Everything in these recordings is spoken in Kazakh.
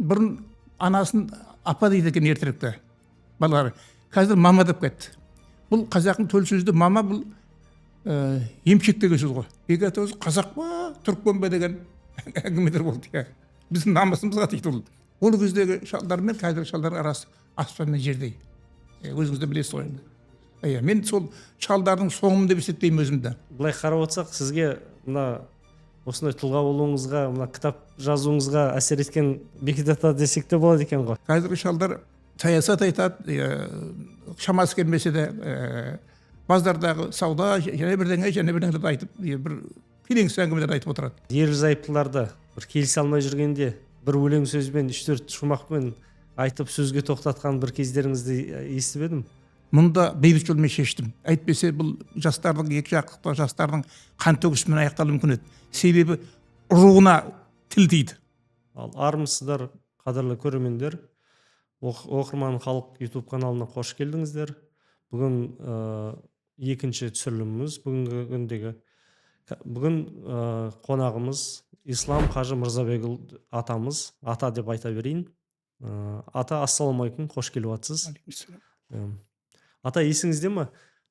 бұрын анасын апа дейді екен ертеректе балалар. Қазір мама деп кетті. Бұл қазақтың төл сөзді мама, бұл емшек деген сөз ғой. Егер өзі қазақ па, түрікмен бе деген әңгімелер болды. Біздің намысымызға тиді ол. Ол кездегі шалдар мен қазіргі шалдардың арасы аспан мен жердей. Өзіңіз де білесіз ғой енді. Мен сол шалдардың соңым деп есептеймін өзімді. Былай қарап отырсақ, сізге мына осындай тұлға болуыңызға, мына кітап жазуыңызға әсер еткен Бекет ата десек те болады екен ғой. Қазіргі шалдар саясат айтады, шамасы келмесе де базардағы сауда және бірдеңелерді айтып, бір келеңсіз әңгімелер айтып отырады. Ерлі зайыптыларды бір келісе алмай жүргенде бір өлең сөзбен 3-4 шумақпен айтып сөзге тоқтатқан бір кездеріңізді естіп едім. Мұнда бейбіт жолмен шештім. Әйтпесе бұл жастардың, екі жақтық жастардың қан төгісімен аяқталуы мүмкін еді. Себебі руына тіл тиді. Ал армысыздар, қадірлі көрермендер. Оқырман халық YouTube каналына қош келдіңіздер. Бүгін екінші түсіріліміміз бүгінгі күндегі. Бүгін қонағымыз Ислам Қажы Мырзабекұл атамыз. Ата деп айта берейін. Ата, ассалаумағалейкум, қош келіп жатсыз. Ата, есіңізде ме?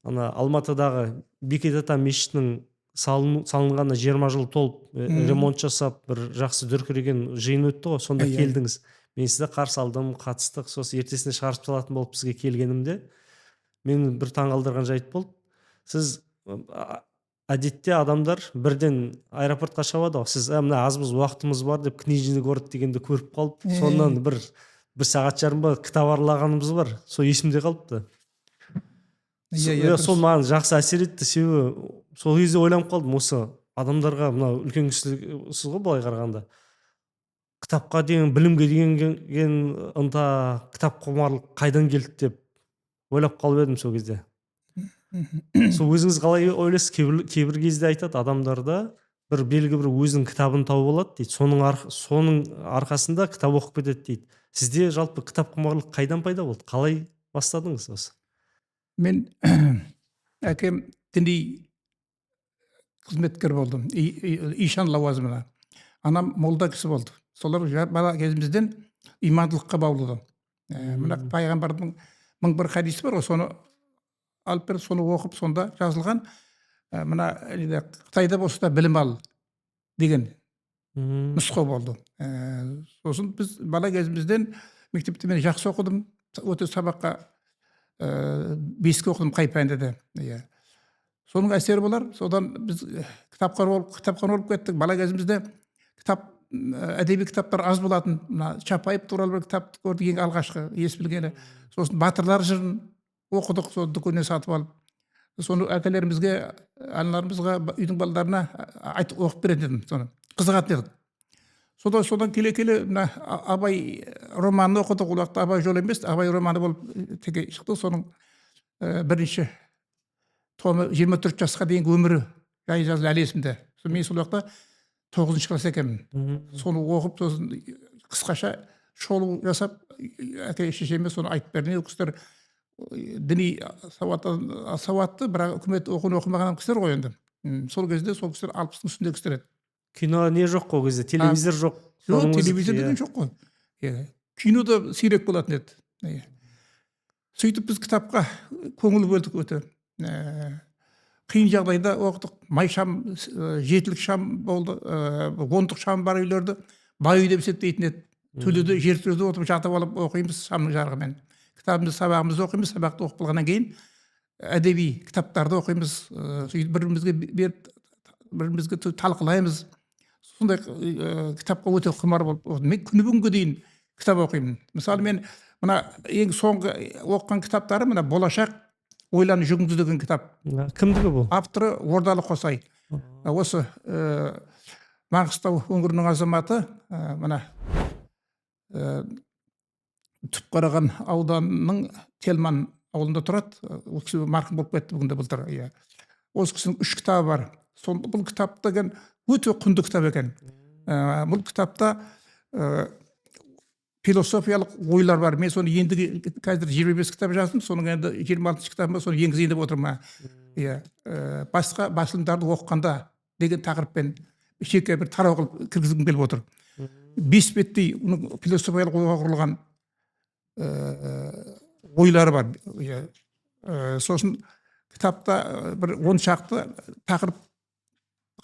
Ана Алматыдағы Бекет ата мешітінің салынғанына 20 жыл толып, ремонт жасап, бір жақсы дүркіреген жиын өтті ғой, сонда келдіңіз. Мен сізді қарсы алдым, қатыстық, сосын ертесіне шығарып салатын болып бізге келгенімде, мен бір таңғалдырған жайт болды. Сіз әдетте адамдар бірден аэропортқа шабады ғой. Сіз мына азбыз уақытымыз бар деп книжный город дегенді көріп қалып, сонан бір сағат жарым ба кітап аралағанымыз бар. Сол есімде қалыпты. Сол маған жақсы әсер етті. Себебі сол кезде ойланып қалдым, осы адамдарға мына үлкен кісісіз ғой былай қарағанда. Кітапқа деген, білімге деген ынта, кітап құмарлық қайдан келді деп ойлап қалып едім сол кезде. Сол өзіңіз қалай ойлайсыз? Кейбір кезде айтады, адамдарда бір белгі бір өзінің кітабын тауып алады дейді. Соның арқасында кітап оқып кетеді дейді. Сізде жалпы кітап құмарлық қайдан пайда болды? Қалай бастадыңыз осы? Мен әкем діни қызметкер болдым, ишан лауазымына. Анам молда кісі болды. Солар бала кезімізден имандылыққа баулыды. Мына пайғамбардың 1001 хадисі бар ғой, соны алып беріп, соны оқып, сонда жазылған, мына Қытайда болса да білім ал деген нұсқау болды. Сосын біз бала кезімізден мектепте мен жақсы оқыдым, өте сабаққа беске оқыдым қай пәнде. Соның әсері болар. Содан біз кітапхана болып кеттік. Бала кезімізде әдеби кітаптар аз болатын. Чапаев туралы бір кітап көрдік, ең алғашқы ес білгені. Сосын батырлар жырын оқыдық, соны дүкеннен сатып алып. Соны әкелерімізге, аналарымызға, үйдің балаларына оқып беретін едім. Соны қызығатын едік. Содан келе-келе Абай романын оқыдық. Ол уақытта Абай жолы емес, Абай романы болып теге шықты. Соның бірінші томы 24 жасқа дейінгі өмірі жай жазылды әлі есімде. Мен сол уақытта 9-шы класс екенмін. Соны оқып, сосын қысқаша шолу жасап, әке шешеме соны айтып бердім. Кісілер діни сауатты, бірақ үкімет оқымаған кісілер ғой енді. Сол кезде сол кісілер 60-ның үстінде кісілер еді. Кино не жоқ қой кезде, телевизор жоқ. Жоқ, телевизор деген жоқ қой. Кино да сирек болатын еді. Сөйтіп біз кітапқа көңіл бөлдік өте. Қиын жағдайда оқыдық. Май шам, жетілік шам болды, 10-лық шам бар үйлерді бай үй деп есептейтін еді. Төледе, жер төледе отырып жатып алып оқимыз шамның жарығымен. Кітабымызды, сабағымызды оқимыз, сабақты оқып болғаннан кейін әдеби кітаптарды оқимыз, бірімізге беріп, бірімізге талқылаймыз. Сондай кітапқа өте құмар болып, мен күні бүгінге дейін кітап оқимын. Мысалы, мен мына ең соңғы оқыған кітаптары мына Болашақ ойланы жүгіңді деген кітап. Кімдігі бұл? Авторы Ордалы Қосай. Осы Маңғыстау өңірінің азаматы, мына Түпқараған ауданының Телман ауылында тұрады. Ол кісі марқұм болып кетті бүгінде былтыр. Осы кісінің 3 кітабы бар. Бұл кітап деген өте құнды кітап екен. Бұл кітапта философиялық ойлар бар. Мен соны енді қазір 25 кітап жаздым, соның енді 26 кітабыма соны енгізейін деп отырмын. Басқа басылымдарды оқығанда деген тақырыппен шеке бір тарау қылып кіргізгім келіп отыр. 5 беттей философиялық ойға құрылған ойлары бар. Сосын кітапта бір 10 шақты тақырып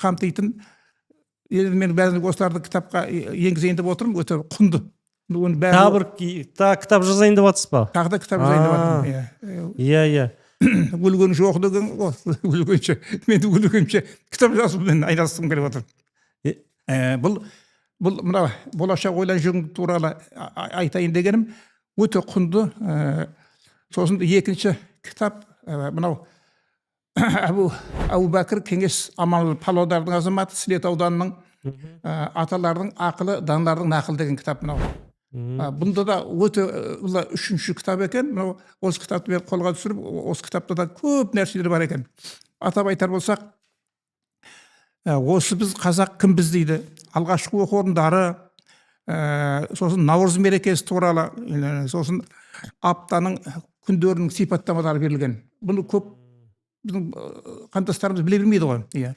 қамтитын, енді мен бәрін осыларды кітапқа енгізейін деп отырмын, өте құнды. Тағы бір кітап жазайын деп жатсыз ба? Тағы да кітап жазайын деп жатырмын. Иә. Өлген жоқ деген, өлгенше, мен өлгенше кітап жазумен айналысқым келіп отыр. Бұл мына болашақ ойлан жүгің туралы айтайын дегенім өте құнды. Сосын екінші кітап мынау Әбу Бәкір Кеңес Аманұлы Павлодардың азаматы, Сілет ауданының аталардың ақылы, даналардың нақылы деген кітап мынау. Бұнда да өте үшінші кітап екен. Мынау осы кітапты мен қолға түсіріп, осы кітапта да көп нәрселер бар екен. Атап айтар болсақ, осы біз қазақ кімбіз дейді, алғашқы оқу орындары, сосын Наурыз мерекесі туралы, сосын аптаның күндерінің сипаттамалары берілген. Бұны көп біздің қандастарымыз біле бермейді ғой.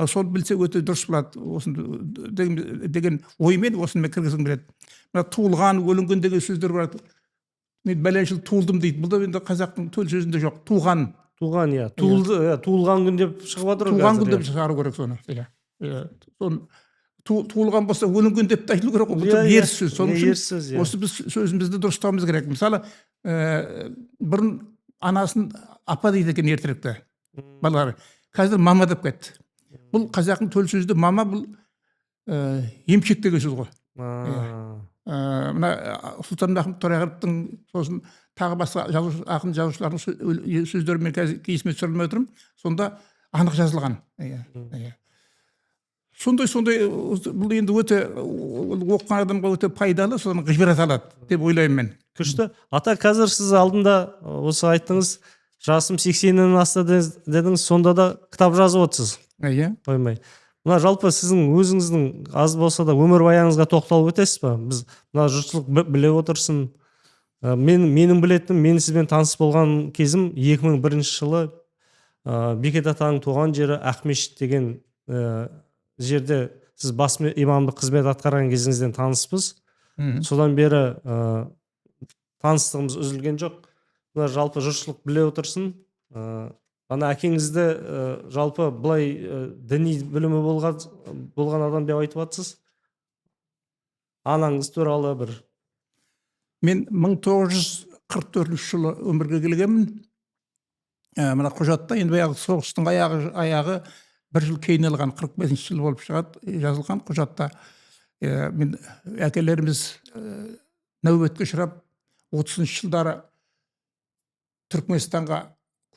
Соны білсе өте дұрыс болады. Деген оймен осыны мен кіргізгім келеді. Мына туылған, өлінген деген сөздер бар. Мен бәлен жыл туылдым дейді. Бұл да енді қазақтың төл сөзінде жоқ. Туған, иә. Туылған күн деп шығып жатыр ғой. Туған күн деп шығару керек соны. Туылған болса өлінген деп те айтылу керек қой. Бұл ерсі сөз. Соның үшін осы біз сөзімізді дұрыстауымыз керек. Мысалы, бұрын анасын апа дейді екен ертеректе балалары. Қазір мама деп кетті. Бұл қазақтың төл сөзді мама, бұл емшек деген сөз ғой. Мына Сұлтанмахмұт Торайғыровтың, сосын тағы басқа ақын жазушылардың сөздері мен қазір есіме түсірілмей отырмын. Сонда анық жазылған. Сондай бұл енді өте оқыған адамға өте пайдалы, соны ғибрат алады деп ойлаймын мен. Күшті. Ата, қазір сіз алдында осы айттыңыз, жасым 80-нен асты дедіңіз, сонда да кітап жазып отырсыз. Қоймай. Мына жалпы сіздің өзіңіздің аз болса да өмірбаяныңызға тоқталып өтесіз ба? Біз мына жұртшылық біле отырсын. Менің білетінім, мен сізбен таныс болған кезім 2001 жылы Бекет атаның туған жері Ақмешіт деген жерде сіз бас имамдық қызмет атқарған кезіңізден таныспыз. Содан бері таныстығымыз үзілген жоқ. Мына жалпы жұртшылық біле отырсын. Ана әкеңізді жалпы бұлай діни білімі болған адам деп айтып жатсыз. Анаңыз туралы бір. Мен 1944 жылы өмірге келгенмін. Мына құжатта енді баяғы соғыстың аяғы бір жыл кейін алған, 45 жыл болып шығады, жазылған құжатта. Мен әкелеріміз нәубетке ұшырап 30 жылдары Түркменстанға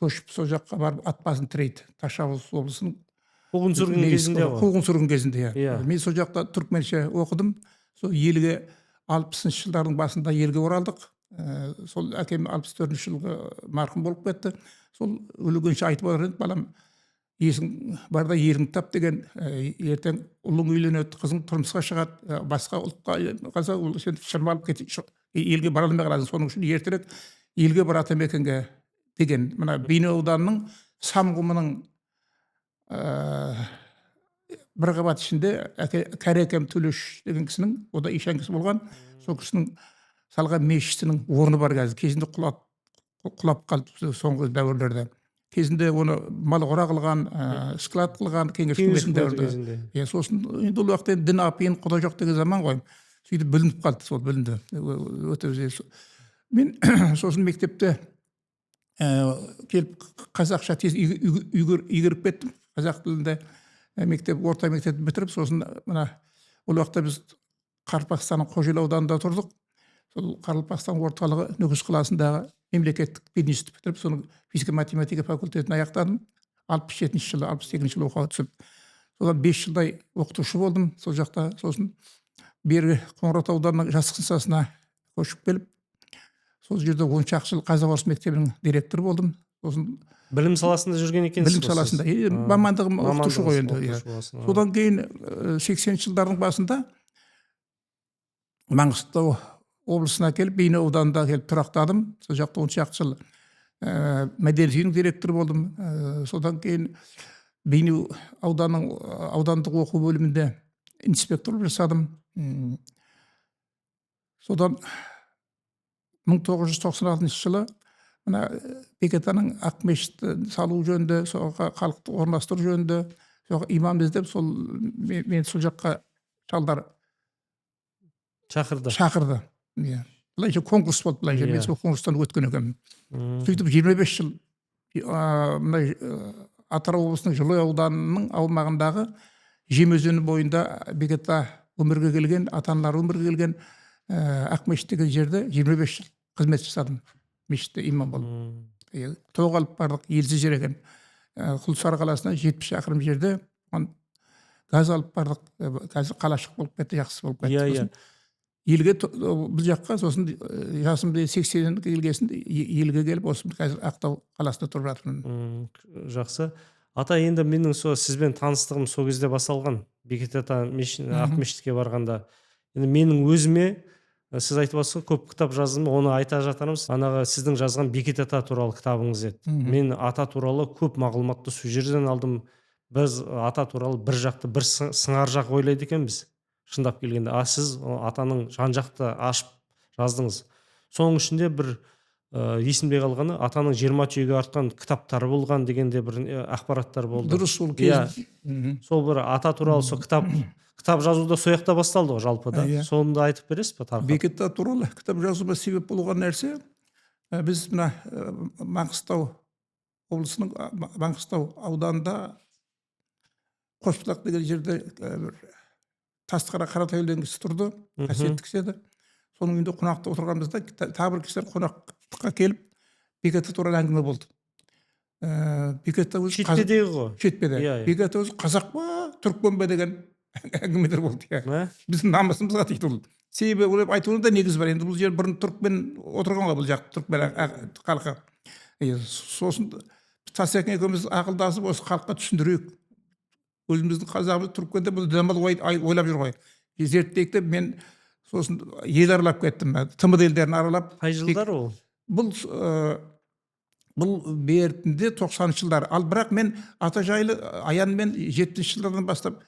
көшіп, сол жаққа барып ат басын тірейді. Ташауыз облысының қуғын-сүргін кезінде. Мен сол жақта түркменше оқыдым. Сол елге 60 жылдардың басында елге оралдық. Сол әкем 64 жылғы марқұм болып кетті. Сол өлгенше айтып отыр еді, балам, есің барда ерің тап деген, ертең ұлың үйленеді, қызың тұрмысқа шығады, басқа ұлтқа қалса, сен шырмалып елге бара алмай қаласың. Соның үшін ертерек елге бар атамекенге деген, мына Бейнеу ауданының Самғұмының бір қабат ішінде Кәрекем Төлеш деген кісінің, о да ишан кісі болған, сол кісінің салған мешітінің орны бар қазір. Кезінде құлап қалды соңғы дәуірлерде. Кезінде оны мал қора қылған, склад қылған, кеңес үкіметінің дәуірінде. Сосын енді ол уақытта дін апиын құда жоқ деген заман ғой. Сөйтіп бүлініп қалды, сол бүлінді. Мен сосын мектепте келіп қазақша тез үйгеріп кеттім. Қазақ тілінде орта мектепті бітіріп, сосын мына ол уақытта біз Қарпақстанның Қожел ауданында тұрдық. Сол Қарпақстан орталығы Нүкіс қаласындағы мемлекеттік пединститутты бітіріп, соның физика-математика факультетін аяқтадым. 67 жылы, 62 жылы оқуға түсіп. Содан 5 жылдай оқытушы болдым сол жақта. Сосын бері Қоңырат ауданының жастық сыныптасына көшіп келіп, сол жерде 10 шақты жыл Қазақ орыс мектебінің директоры болдым. Сосын білім саласында жүрген екенсіз. Білім саласында. Мамандығым оқытушы ғой енді. Содан кейін 80 жылдардың басында Маңғыстау облысына келіп, Бейнеу ауданында келіп тұрақтадым. Сол жақта 10 шақты жыл мәдениет үйінің директоры болдым. Содан кейін Бейнеу аудандық оқу бөлімінде инспектор жасадым. Содан 1996 жылы мына Бекетаның ақ мешітті салу жөнінде, соға халықты орналастыру жөнінде соға имам іздеп, сол мен сол жаққа шалдар Шақырды. шақырды. Иә. Былайша конкурс болды, былайша мен Иә. сол конкурстан өткен екенмін. М, Сөйтіп 25 жыл мына Атырау облысының Жылой ауданының аумағындағы Жем өзені бойында Бекета өмірге келген, ата-аналары өмірге келген Ақмешіт деген жерде 25 жыл қызмет жасадым. Мешітте имам болып. м, Тоқ алып бардық, елсіз жер екен. Құлсары қаласынан 70 шақырым жерде газ алып бардық. Қазір қалашық болып кетті, жақсы болып кетті. Иә, иә. Сосын елге бұл жаққа, сосын жасымды 80 келгесін елге келіп, осы қазір Ақтау қаласында тұрып жатырмын. Жақсы. Ата, енді менің сізбен таныстығым сол кезде басталған. Бекет ата ақ мешітке барғанда. Енді менің өзіме сіз айтып отырсыз ғой, көп кітап жаздым, оны айта жатырмыз. Анағы сіздің жазған Бекет ата туралы кітабыңыз еді. Мен ата туралы көп мағлұматты сол жерден алдым. Біз ата туралы бір жақты, бір сыңар жақ ойлайды екенбіз. Шындап келгенде. Сіз атаның жан жақты ашып жаздыңыз. Соның ішінде бір есімде қалғаны, атаның 20 түйеге артқан кітаптары болған дегенде бір ақпараттар болды. Дұрыс, ол Иә. кез. Сол бір ата туралы сол кітап жазуда сол жақта басталды ғой жалпы да. Иә. Соны да айтып бересіз бе тарқатып? Бекет ата туралы кітап жазуыма себеп болған нәрсе, біз мына Маңғыстау облысының Маңғыстау ауданында Қосбұлақ деген жерде Тастықара Қаратайұлы деген кісі тұрды, қасиетті кісі еді. Соның үйінде қонақта отырғанымызда тағы бір кісілер қонаққа келіп, Бекет ата туралы әңгіме болды. Бекет ата өзі Шетпедегі ғой. Шетпеде. Иә, иә. Бекет ата өзі қазақ па, түрікмен бе деген әңгімелер болды. Біздің намысымызға тиді ол. Себебі олай айтуында негіз бар. Енді бұл жер бұрын түрікмен отырған ғой, бұл жақ түрікмен халқы. Сосын Тасекең екеуміз ақылдасып осы халыққа түсіндірейік. Өзіміздің қазағымыз түрікменде бұл дамал ойлап жүр ғой. Зерттейік деп мен сосын ел аралап кеттім. ТМД елдерін аралап. Қай жылдар ол? Бұл бертінде 90 жылдар. Ал бірақ мен ата жайлы аянмен 70 жылдардан бастап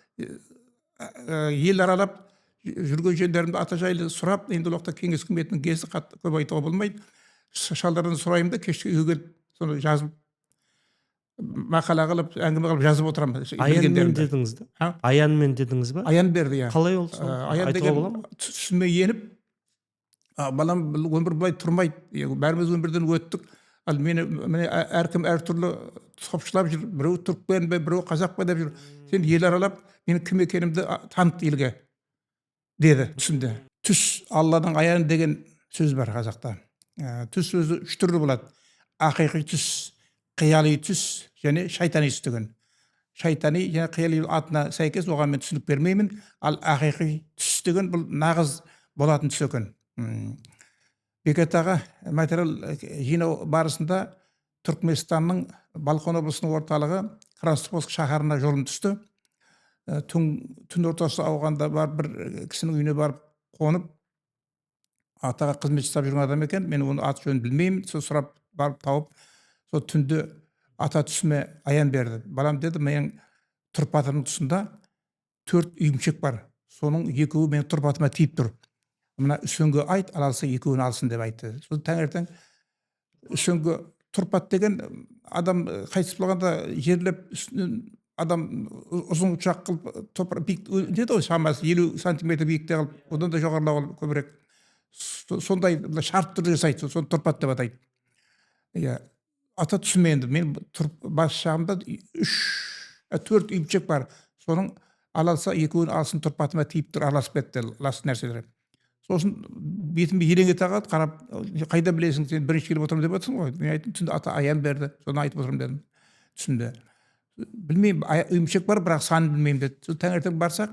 ел аралап жүрген жерлерімді ата жайлы сұрап, енді ол уақытта кеңес үкіметінің кезі қатты көп айтуға болмайды. Шалдардан сұраймын да кешке үйге келіп соны жазып мақала қылып, әңгіме қылып жазып отырамын. Аянмен дедіңіз да? Аянмен дедіңіз ба? Аян берді, иә. Қалай ол сол? Аян Айтуға деген бола ма? түсіме еніп, балам өмір былай тұрмайды. Бәріміз өмірден өттік. Ал мені әркім әртүрлі топшылап жүр. Біреу түрікмен бе, біреу қазақ па деп жүр. Сен ел аралап, менің кім екенімді таныт елге, деді түсімде. Түс, Алладың аяны деген сөз бар қазақта. Түс сөзі 3 түрлі болады. Ақиқи түс, қияли түс және шайтани түс деген. Шайтани және қияли атына сәйкес оған мен түсінік бермеймін. Ал ақиқи түс деген бұл нағыз болатын түс екен. Бекет аға материал жинау барысында Түркменстанның Балқан облысының орталығы Красноярск шаһарына жолым түсті. Түн ортасы ауғанда барып бір кісінің үйіне барып қонып, атаға қызмет жасап жүрген адам екен. Мен оны аты жөнін білмеймін. Сол сұрап барып тауып, сол түнде ата түсіме аян берді. Балам деді, менің тұрпатымның тұсында 4 үйімшек бар. Соның 2-і менің тұрпатыма тиіп тұр. Мына Үсенге айт, алса 2-ін алсын деп айтты. Сол таңертең Үсенге тұрпат деген адам қайтыс болғанда жерлеп адам ұзын ұшақ қылып топырақ деді ғой, шамасы 50 сантиметр биікте қылып, одан да жоғарылау көбірек. Сондай шарт түрде жасайды, соны тұрпат деп атайды. Иә, ата түсіме енді мен бас жағымда 4 үйімшек бар. Соның алса 2-ін алсын тұрпатыма тиіп тұр, араласып кетті лас нәрселер. Сосын бетімді елең ете қалды, қарап, қайда білесің, сен бірінші келіп отырмын деп отырсың ғой. Мен айттым, түнде ата аян берді, соны айтып отырмын дедім. Түсімде. Білмеймін, үйімшек бар, бірақ санын білмеймін деді. Сол таңертең барсақ,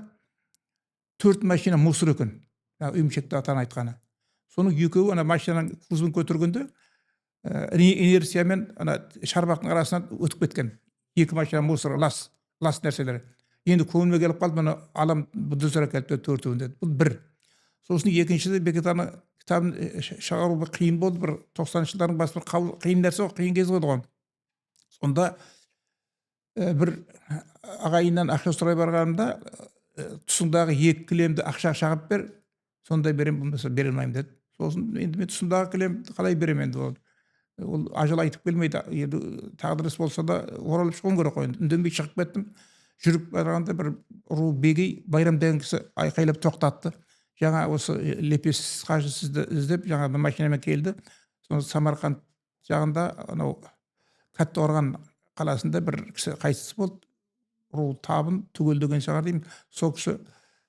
4 машина мусор екен. Үйімшекті атаны айтқаны. Соның 2-і ана машинаның кузовын көтергенде инерциямен ана шарбақтың арасынан өтіп кеткен. 2 машина мусор, лас нәрселер. Енді көңіліме келіп қалды, мұны алам бұдызыра келді 4-ін деді. Бұл бір. Сосын екіншіде Бекет ата кітабын шығару қиын болды, бір 90 жылдардың басы бір қиын нәрсе, қиын кез болды ғой. Сонда бір ағайыннан ақша сұрай барғанымда, тұсыңдағы 2 кілемді ақша шағып бер, Сондай берем болмаса бере алмаймын деді. Сосын енді мен тұсындағы келем, қалай берем енді ол ажал айтып келмейді. Енді тағдырыс болса да оралып шығуым керек қой. Үндемей шығып кеттім. Жүріп барғанда бір ру бегей Байрам деген кісі айқайлап тоқтатты. Жаңа осы Лепес қажы сізді іздеп жаңа бір машинамен келді. Соны Самарқанд жағында анау Каттоорған қаласында бір кісі қайтыс болды. Ру табын түгел деген шығар деймін. Сол кісі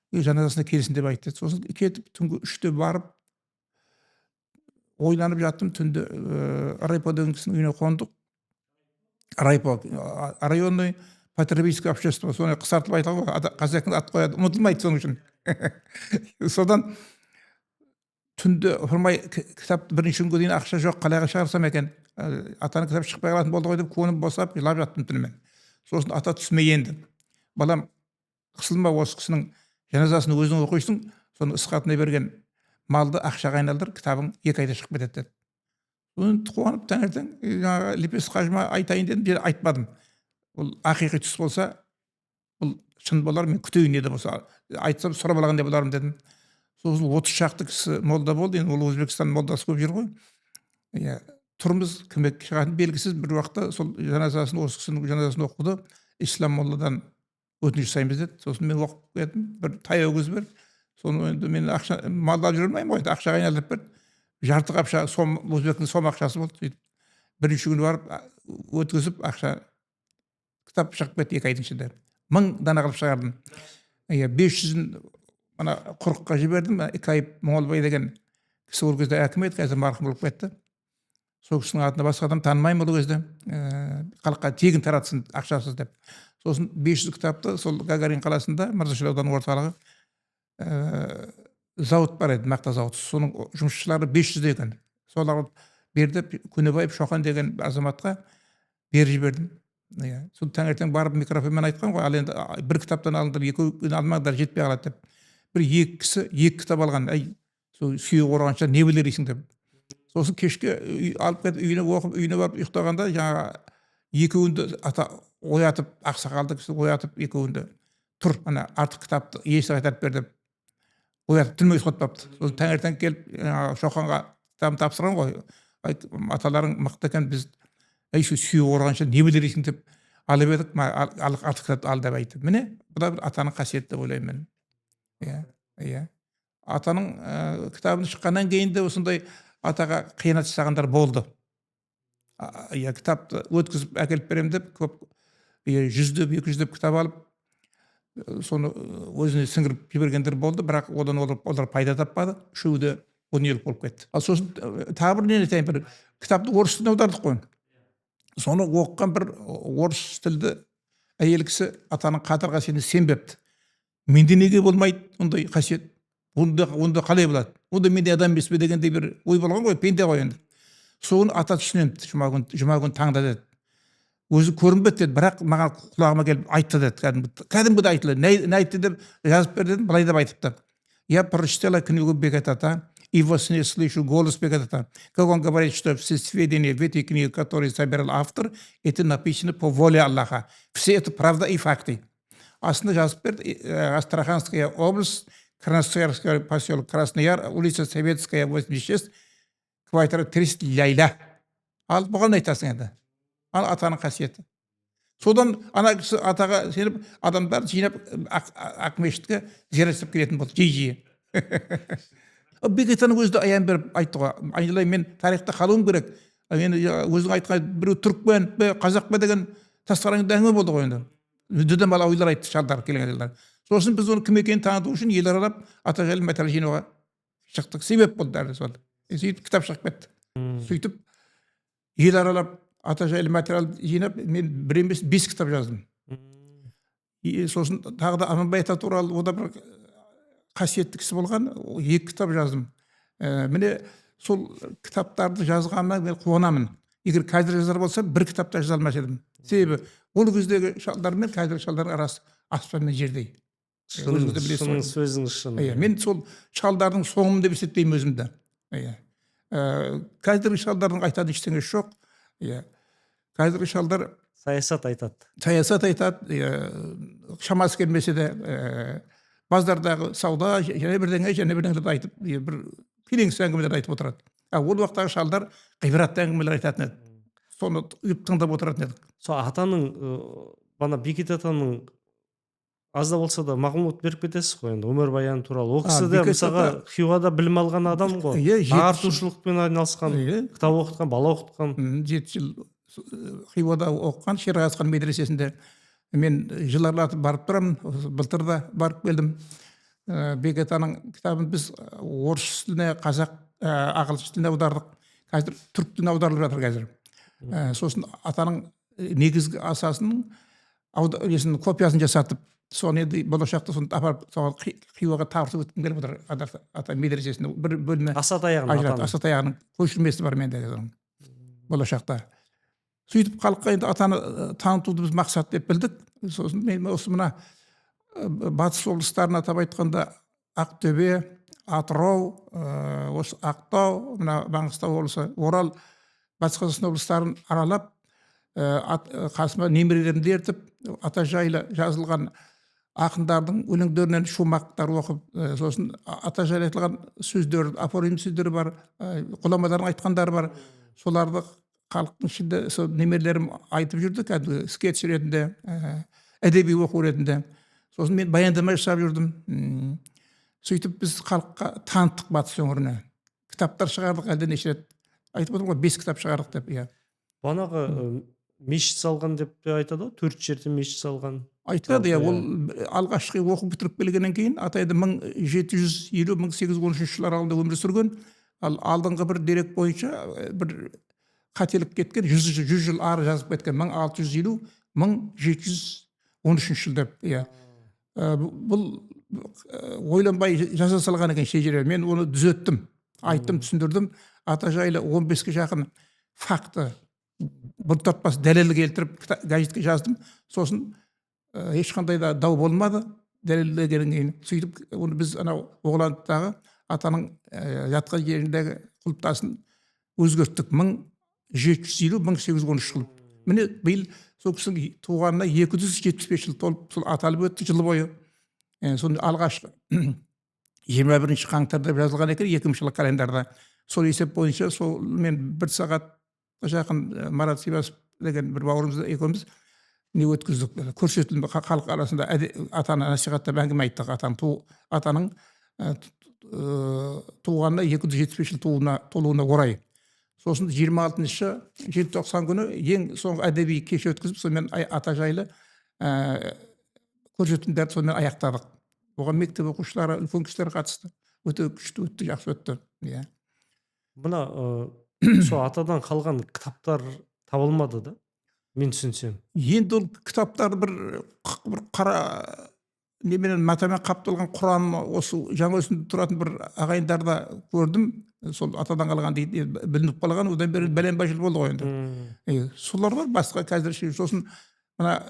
жаназасына келсін деп айтты. Сосын кетіп түнгі 3-те барып ойланып жаттым. Түнде Райпо деген кісінің үйіне қондық. Райпо районный потребительское общество, соны қысартылып айтқан ғой, қазақтың ат қояды, ұмытылмайды соның үшін. Содан түнде тұрмай кітапты бірінші күнге дейін ақша жоқ, қалайға шығарсам екен, атаның кітап шықпай қалатын болды ғой деп көңілім босап жылап жаттым түнімен. Сосын ата түсіме енді, балам қысылма, осы кісінің жаназасын өзің оқисың, соны ысқатына берген малды ақшаға айналдыр, кітабың 2 айда шығып кетеді деді. Соны қуанып таңертең жаңағы Лепес қажыма айтайын дедім, айтпадым. Бұл ақиқи түс болса, бұл шын болар, мен күтейін еді болса, айтсам сұрап алғандай боларым дедім. Сосын 30 шақты кісі молда болды, енді ол Өзбекстан молдасы көп жүр ғой. Тұрмыз, кімге шығатын белгісіз, бір уақытта сол жаназасын, осы кісінің жаназасын оқыды, ислам молдадан өтініш жасаймыз деді. Сосын мен оқып кеттім, бір таяу көз бер. Соны енді мен ақша малдап жүре алмаймын ғой, ақшаға айналдырып берді. Жарты қапша сом, өзбектің сом ақшасы болды. Сөйтіп бірінші күні барып өткізіп ақша кітап шығып кетті 2 айдың ішінде. 1000 дана қылып шығардым. 500-ін ана құрыққа жібердім. Икайып Моңғолбай деген кісі ол кезде әкім еді, қазір марқұм болып кетті. Сол кісінің атына басқа адам танымаймын ол кезде. Халыққа тегін таратсын ақшасыз деп. Сосын 500 кітапты сол Гагарин қаласында, Мырзашөл ауданының орталығы зауыт бар еді, мақта зауыты. Соның жұмысшылары 500 екен. Солар берді, Көнебаев Шоқан деген азаматқа беріп жібердім. Сол таңертең барып микрофонмен айтқан ғой, ал енді бір кітаптан алыңдар, 2 алмаңдар, жетпей қалады деп. Бір 2 кісі 2 кітап алған. Сол сүйек орғанша не білерсің деп. Сосын кешке алып кетіп үйіне оқып, үйіне барып ұйықтағанда жаңа 2-інде ата оятып, ақсақалды кісі оятып 2-інде тұр, ана артық кітапты есі қайтарып бер деп. Оятып тілмей ұйықтатпапты. Сосын таңертең келіп Шоқанға кітабын тапсырған ғой. Аталарың мықты екен, біз сүйек орғанша не білерсің деп алып едік, артық кітапты ал деп айтты. Міне, бұл да бір атаның қасиеті деп ойлаймын мен. Атаның кітабын шыққаннан кейін де осындай атаға қиянат жасағандар болды. Кітапты өткізіп әкеліп берем деп, көп 100-деп, 200-деп кітап алып, соны өзіне сіңіріп жібергендер болды, бірақ одан олар пайда таппады, үшеуі де дүниелік болып кетті. Ал сосын тағы бір нені айтайын, бір кітапты орыс тіліне аудардық қой. Соны оқыған бір орыс тілді әйел кісі атаның қадір қасиетіне сенбепті. Менде неге болмайды ондай қасиет? Онда қалай болады? Онда менде адам емес пе дегендей бір ой болған ғой, пенде ғой енді. Соны ата түсінемді, жұма күн таңда деді. Өзі көрінбеді деді, бірақ маған құлағыма келіп айтты деді. Кәдімгідей айтылды. Не айтты деп жазып бер дедім, былай деп айтыпты. Я прочитала книгу Бекатата, и во сне слышу голос Бекатата. Как он говорит, что все сведения в этой книге, которые собирал автор, это написано по воле Аллаха. Все это правда и факты. Аслында жазып берді, Астраханская область, Красноярский поселок Красный Яр, улица Советская, 86, квартира 300 Ляйля. Ал бұған айтасың енді. Ал атаның қасиеті. Содан ана кісі атаға сеніп, адамдар жинап Ақмешітке зиярат жасап келетін болды, жиі. Бекетаның өзі де аян беріп айтты ғой. Айналайын, мен тарихта қалуым керек. Мен өзің айтқан біреу түрікмен, қазақ па деген тасқараңда әңгіме болды ғой енді. Дүдем бала ойлар айтты, шалдар келген елдер. Сосын біз оны кім екенін таныту үшін ел аралап ата жайлы материал жинауға шықтық. Себеп болды дәрі сол. Сөйтіп кітап шығып кетті. Сөйтіп ел аралап ата жайлы материал жинап, мен бір емес 5 кітап жаздым. Сосын тағы да Аманбай ата туралы, о да бір қасиетті кісі болған, 2 кітап жаздым. Міне сол кітаптарды жазғанына мен қуанамын. Егер қазір жазар болсам, 1 кітапта жаза алмас едім. Себебі ол кездегі шалдар мен қазіргі шалдардың арасы аспан мен жердей. Шының сөзіңіз шын. Мен сол шалдардың соңым деп есептеймін өзімді. Қазіргі шалдардың айтатын ештеңесі жоқ. Қазіргі шалдар саясат айтады. Саясат айтады, шамасы келмесе де базардағы сауда және бірдеңелерді айтып, бір келеңсіз әңгімелер айтып отырады. Ол уақыттағы шалдар ғибратты әңгімелер айтатын еді. Соны ұйып тыңдап отыратын едік. Сол атаның бана Бекет атаның аз да болса да мағлұмат беріп кетесіз ғой енді өмірбаяны туралы. Ол кісі де Бекет мысалға ата- Хиуада білім алған адам ғой. Иә, 7 Ағартушылықпен айналысқан, кітап оқытқан, бала оқытқан. 7 жыл Хиуада оқыған, Шерғазхан медресесінде мен жыларлатып барып тұрамын. Былтыр да барып келдім. Бекет атаның кітабын біз орыс тіліне, қазақ, ағылшын тіліне аудардық. Қазір түрік тіліне аударылып жатыр қазір. Сосын атаның негізгі асасының копиясын жасатып, соны енді болашақта соны апарып Хиуаға тапсырып өткім келіп отыр. Ата медресесінде бір бөлме Асатаяғын ажыратып, атаның. Асатаяғының көшірмесі бар менде болашақта. Сөйтіп халыққа енді атаны танытуды біз мақсат деп білдік. Сосын мен осы мына батыс облыстарына атап айтқанда Ақтөбе, Атырау, осы Ақтау, мына Маңғыстау облысы, Орал, батыс Қазақстан облыстарын аралап, қасыма немерелерімді ертіп, ата жайлы жазылған ақындардың өлеңдерінен шумақтар оқып, сосын ата жайлы айтылған сөздер, афоризм сөздері бар, ғұламалардың айтқандары бар. Соларды халықтың ішінде сол немерелерім айтып жүрді, кәдімгі скетч ретінде, әдеби оқу ретінде. Сосын мен баяндама жасап жүрдім. Сөйтіп біз халыққа таныттық батыс өңіріне. Кітаптар шығардық, әлденеше рет. Айтып отырмын ғой, 5 кітап шығардық деп, иә. Банағы мешіт салған деп те айтады ғой, 4 жерде мешіт салған. Айтады, иә, ол алғашқы оқып бітіріп келгеннен кейін атайды 1750-1813 жылдар аралығында өмір сүрген. Ал алдыңғы бір дерек бойынша бір қателік кеткен, 100 жыл ары жазып кеткен, 1650-1713 жыл деп, иә. Бұл ойланбай жаза салған екен шежіре. Мен оны дүзеттім, айттым, түсіндірдім. Ата жайлы 15-ке жақын факты бұлтартпас дәлел келтіріп газетке жаздым. Сосын ешқандай да дау болмады дәлелдегеннен кейін. Сөйтіп оны біз анау Оғландыдағы атаның жатқан жеріндегі құлыптасын өзгерттік 1750-1813 жыл. Міне биыл сол кісінің туғанына 275 жыл толып, сол аталып өтті жылы бойы. Соны алғашқы 21 қаңтарда жазылған екен 2000 жылғы календарда. Сол есеп бойынша сол мен 1 сағат жақын Марат Сибасов деген бір бауырымыз екеуміз не өткіздік, көрсетілім халық арасында атаны насихаттап әңгіме айттық. Атаның туғанына 275 жыл толуына орай. Сосын 26 желтоқсан күні ең соңғы әдеби кеш өткізіп, сонымен ата жайлы көрсетілімдерді сонымен аяқтадық. Оған мектеп оқушылары, үлкен кісілер қатысты. Өте күшті өтті, жақсы өтті. Мына сол атадан қалған кітаптар табылмады да, мен түсінсем. Енді ол кітаптар бір қара неменен матамен қапталған Құран, осы жаңа өсінде тұратын бір ағайындарда көрдім. Сол атадан қалған дейді, білініп қалған, одан бері бәленбай жыл болды ғой енді. Солар бар, басқа қазір. Сосын мына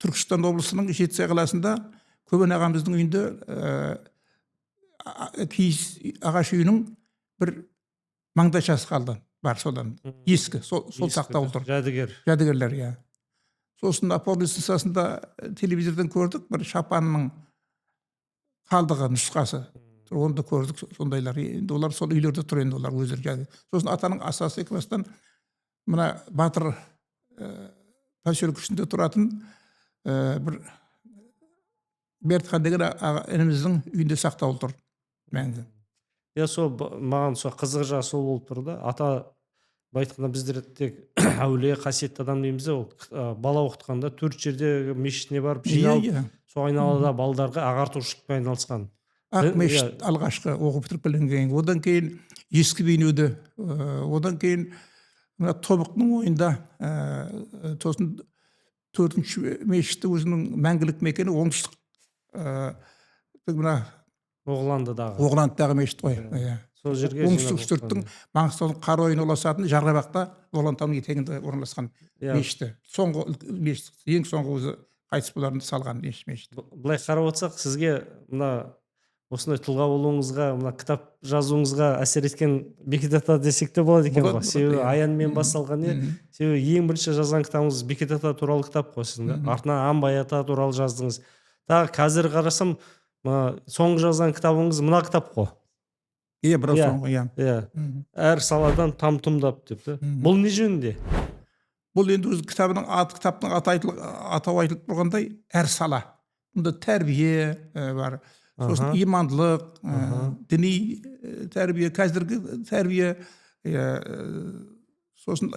Түркістан облысының Жетісай қаласында Көбен ағамыздың үйінде киіз ағаш үйінің бір маңдайшасы қалды. Бар содан. Ескі, сол сақтаулы тұр. Жәдігерлер, иә. Сосын Аполло станциясында телевизордан көрдік, бір шапанның қалдығы нұсқасы. Онда көрдік сондайлар. Енді олар сол үйлерде тұр, енді олар өздері. Сосын атаның асасы екібастан мына Батыр поселкесінде тұратын бір Бертхан деген ініміздің үйінде сақтаулы тұр. Мәңгі. Сол маған сол қызық жағы сол болып тұр да. Ата айтқанда біздер тек әулие қасиетті адам дейміз де, ол бала оқытқанда 4 жерде мешітіне барып жиналып, сол айналада балдарға ағартушылықпен айналысқан. Ақ мешіт алғашқы оқып бітіріп келген кейін, одан кейін ескі бейнеуді, одан кейін мына Тобықтың ойында, сосын 4-ші мешітті өзінің мәңгілік мекені оңтүстік мына Оғландыдағы мешіт қой. Сол жерге оңтүстіктің Маңғыстаудың Қаройын ұласатын Жарғабақта Оғландының етегінде орналасқан мешіті. Соңғы мешіт, ең соңғы өзі қайтыс боларында салған мешіт. Былай қарап отырсақ, сізге мына осындай тұлға болуыңызға, мына кітап жазуыңызға әсер еткен Бекет ата десек те болады екен ғой. Себебі аянмен басталған себебі ең бірінші жазған кітабыңыз Бекет ата туралы кітап қой сіздің. Артынан Амбай ата туралы жаздыңыз. Дагы қазір қарасам, соңғы жазған кітабыңыз мына кітап қой. Иә, біраз Иә. соңғы, иә. Иә. Әр саладан там-тұмдап деп те. Бұл не жөнінде? Бұл енді өз кітаптың атауы айтылып тұрғандай, әр сала. Бұнда тәрбие бар, сосын имандылық, діни тәрбие, қазіргі тәрбие, сосын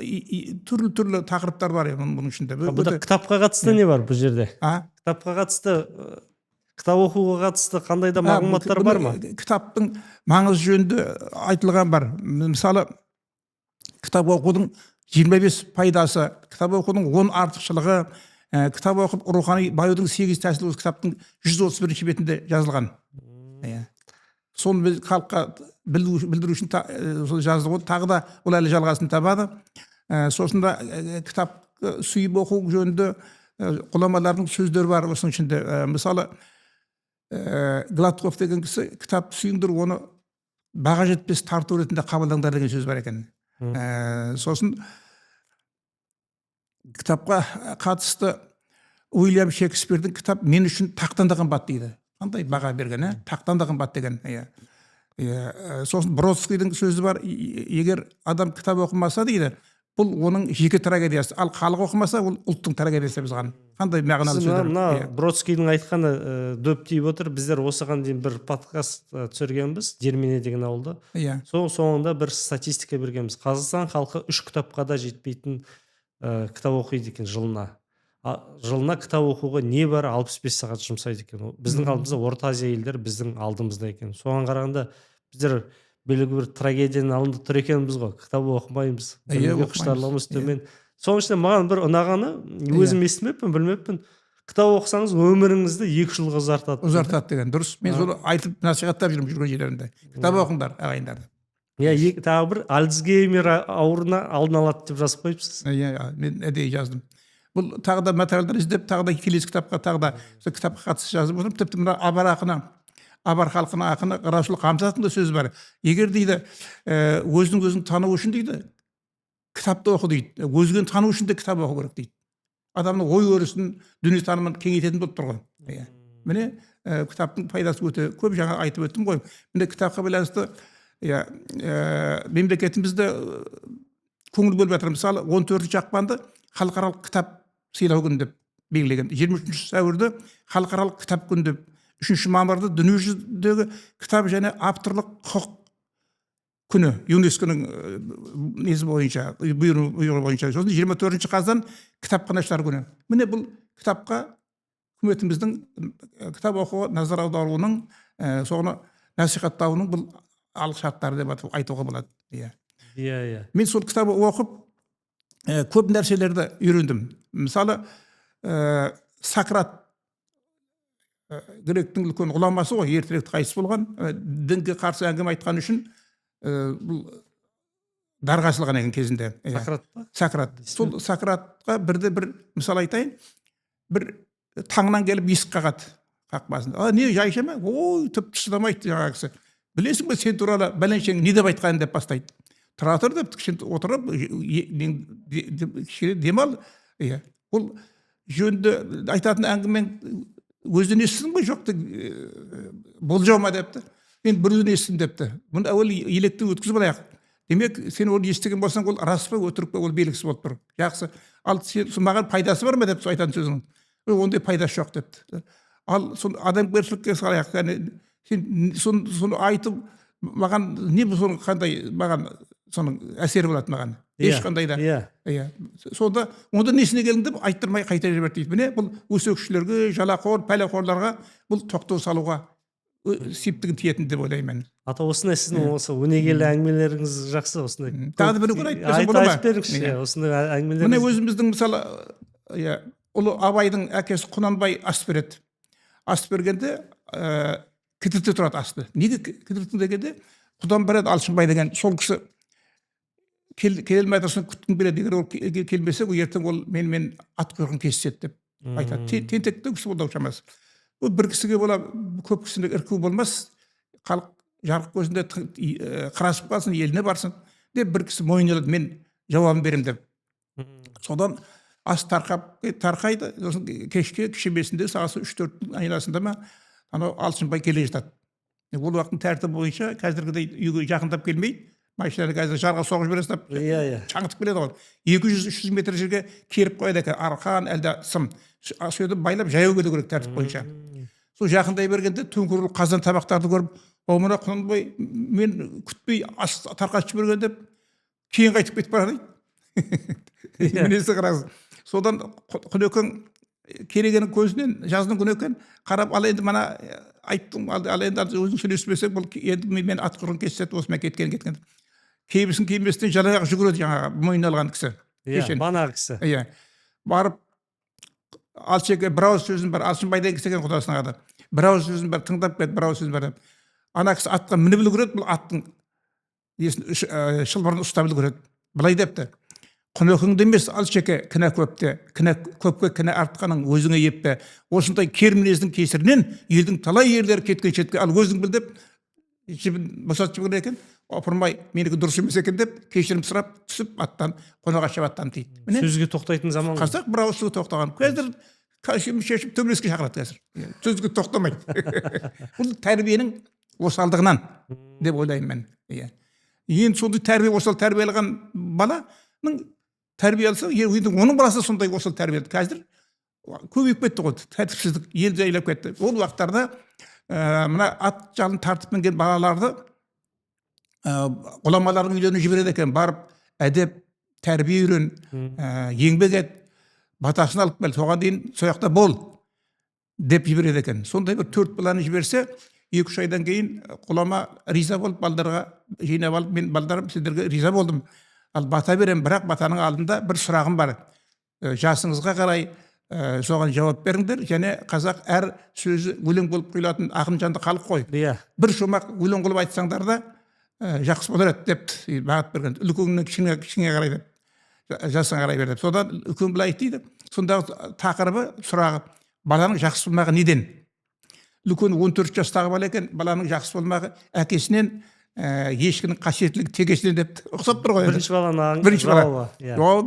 түрлі тақырыптар бар бұның ішінде. Бұда кітапқа қатысты не бар бұл жерде? Кітапқа қатысты, кітап оқуға қатысты қандай да мағлұматтар бар ма? Кітаптың маңызы жөнінде айтылған бар. Мысалы, кітап оқудың 25 пайдасы, кітап оқудың 10 артықшылығы, кітап оқып рухани баюдың 8 тәсілі осы кітаптың 131 бетінде жазылған. Соны біз халыққа білдіру үшін жаздық. Тағы да ол әлі жалғасын табады. Сосын да кітап сүйіп оқу жөнінде ғұламалардың сөздері бар осының ішінде. Мысалы, Гладков деген кісі кітап сүйіңдір, оны баға жетпес тарту ретінде қабылдаңдар деген сөз бар екен. Сосын кітапқа қатысты Уильям Шекспирдің кітап мен үшін тақтан да қымбат дейді. Қандай баға берген, тақтан да қымбат деген. Сосын Бродскийдің сөзі бар, егер адам кітап оқымаса дейді, бұл оның жеке трагедиясы, ал халық оқымаса, ол ұлттың трагедиясы бізған. Қандай мағыналы сөздер. Мына Бродскийдің айтқаны дөп тиіп отыр. Біздер осыған дейін бір подкаст түсіргенбіз, Дермене деген ауылда. Соңында бір статистика бергенбіз. Қазақстан халқы 3 кітапқа да жетпейтін кітап оқиды екен жылына. Жылына кітап оқуға не бар 65 сағат жұмсайды екен. Біздің алдымызда Орта Азия елдері біздің алдымызда екен. Соған қарағанда біздер белгілі бір трагедияның алдында тұр екенбіз ғой, кітап оқымаймыз, білімге құштарлығымыз төмен. Соның ішінде маған бір ұнағаны, өзім естімеппін, білмеппін, кітап оқысаңыз өміріңізді 2 жылға ұзартады деген. Дұрыс. Мен соны айтып насихаттап жүрген жерлерінде. Кітап оқыңдар, ағайындарды. Тағы бір Альцгеймер ауруына алдын алады деп жазып қойыпсыз. Мен әдейі жаздым. Бұл тағы да материалдар іздеп, тағы да келесі кітапқа, тағы да кітапқа қатысты жазып отырып, тіпті мына Абар халқының ақыны Расул Қамсатың да сөзі бар. Егер дейді, өзін тану үшін дейді, кітапты оқы дейді. Өзгені тану үшін де кітап оқу керек дейді. Адамның ой өрісін, дүние танымын кеңейтетін болып тұр ғой. Міне, кітаптың пайдасы өте көп, жаңа айтып өттім ғой. Міне, кітапқа байланысты мемлекетімізде көңіл бөліп жатыр. Мысалы, 14 ақпанды халықаралық кітап сыйлау күні деп белгілеген. 23 сәуірді халықаралық кітап күні деп, 3 мамырды дүниежүзіндегі кітап және авторлық құқық күні, ЮНЕСКО-ның несі бойынша, бұйрығы бойынша. Сосын 24 қазан кітапханашылар күні. Міне бұл кітапқа үкіметіміздің кітап оқуға назар аударуының, соны насихаттауының бұл алғышарттары деп айтуға болады. Мен сол кітапы оқып көп нәрселерді үйрендім. Мысалы, Сократ гректің үлкен ғұламасы ғой, ертерек қайтыс болған, дінге қарсы әңгіме айтқан үшін бұл дарға асылған екен кезінде. Сократ. Сол Сократқа бір мысал айтайын, бір таңнан келіп есік қағады қақпасында. Не жайша ма? Ой, тіпті шыдамайды жаңағы кісі. Білесің бе сен туралы бәленшең не деп айтқанын деп бастайды. Тұра тұр деп отырып, кішкене демал. Ол жөнді айтатын әңгімен өзден естісің бе жоқ болжау ма депті. Мен біреуден естідім депті. Мұны әуел електі өткізіп алайық. Демек, сен оны естіген болсаң, ол рас па, өтірік па, ол белгісіз болып тұр. Жақсы. Ал маған пайдасы бар ма деп айтатын сөзің. Ондай пайдасы жоқ депті. Ал адамгершілікке салайық. Сен соны айтып, маған не бұл қандай маған соның әсері болады маған. Ешқандай да. Сонда онда несіне келдің деп айттырмай қайта жіберді дейді. Міне бұл өсекшілерге, жалақор, пәлеқорларға бұл тоқтау салуға септігін тиетін деп ойлаймын. Ата, осындай сіздің осы өнегелі әңгімелеріңіз жақсы, осындай. Тағы да бір күн айтып бола ма? Айтып беріңізші, осындай әңгімелеріңіз. Міне өзіміздің мысалы, ұлы Абайдың әкесі Құнанбай ас береді. Ас бергенде кідірте тұрады асты. Неге кідіртің дегенде, құдан береді Алшынбай деген сол кісі келмей тұрсын күткім келеді. Егер ол келмесе, ертең ол мен ат құйрығын кеседі деп айтады. Тентекті кісі болды шамасы. Ол бір кісіге бола, көп кісіне ірку болмас. Халық жарық көзінде қырасып қалсын, еліне барсын деп бір кісі мойын алады, мен жауабын берем деп. Содан ас тарқайды, сосын кешке кішібесінде сағасы 3-4 айласында ма анау Алшынбай келе жатады. Ол уақыттың тәртібі бойынша қазіргідей үйге жақындап келмейді. Машинаны қазір жарға соғып жібере салып шаңытып келеді ғой. 200-300 метр жерге керіп қояды екен. Арқан әлде сым. Сөйтіп байлап жаяу кету керек тәртіп бойынша. Сол жақындай бергенде төңкеріліп қазан табақтарды көріп, мына Құнанбай мен күтпей ас тарқатып жіберген деп кейін қайтып кетіп барады. Мінезі қараңыз. Содан Құнекең керегенің көзінен жаздың Құнекең қарап, ал енді мына айттым, ал енді өзің сөйлеспесең, бұл енді мен ат құрын кесет осымен кеткен. Кейбірсін киінбестен жалаңаяқ жүгіреді жаңағы мойнына алған кісі. Банағы кісі. Иә. Барып Алшеке бір ауыз сөзін бар, Алшынбай деген кісі екен Құдасының аты. Бір ауыз сөзін бар, тыңдап кет, бір ауыз сөзін бар деп. Ана кісі атқа мініп үлгереді, бұл аттың шылбырын ұстап үлгереді. Былай депті: Құнекеңде емес Алшеке кінә көпте, көпке кінә артқаның өзіңе еппе. Осындай кер мінездің кесірінен елдің талай ерлері кеткен шетке, ал өзің біл деп жібін босатып жіберген екен. Опырмай, менікі дұрыс емес екен деп кешірім сұрап түсіп аттан қонаға шабаттан дейді. Сөзге тоқтайтын заман. Қазақ бір ауыз сөзге тоқтаған. Қазір кашем шешіп төбелеске шақырады қазір. Сөзге тоқтамайды. Бұл тәрбиенің осалдығынан деп ойлаймын мен. Енді сондай тәрбие осал тәрбие алған баланың тәрбие алса, енді оның баласы сондай осал тәрбие алды. Қазір көбейіп кетті ғой, тәртіпсіздік ел жайлап кетті. Ол уақыттарда мына ат жалын тартып мінген балаларды ғұламалардың үйленіп жібереді екен, барып әдеп, тәрбие үйрен, еңбек ет, батасын алып кел, соған дейін сояқта бол деп жібереді екен. Сондай бір 4 баланы жіберсе, 2-3 айдан кейін ғұлама риза болып балдарға жинап алып, мен балдарым сіздерге риза болдым. Ал бата берем, бірақ батаның алдында бір сұрағым бар. Жасыңызға қарай соған жауап беріңдер, және қазақ әр сөзі өлең болып құйылатын ақын жанды халық қой. Бір шумақ өлең қылып айтсаңдар да жақсы болар еді депті, бағыт берген. Үлкеннен кішіңе қарай деп, жасыңа қарай бер деп. Содан үлкен былай дейді. Сондағы тақырыбы, сұрағы: баланың жақсы болмағы неден? Үлкен 14 жастағы бала екен, баланың жақсы болмағы әкесінен, ешкінің қасиеттілігі тегесінен депті. Ұқсап тұр ғой. Бірінші бала.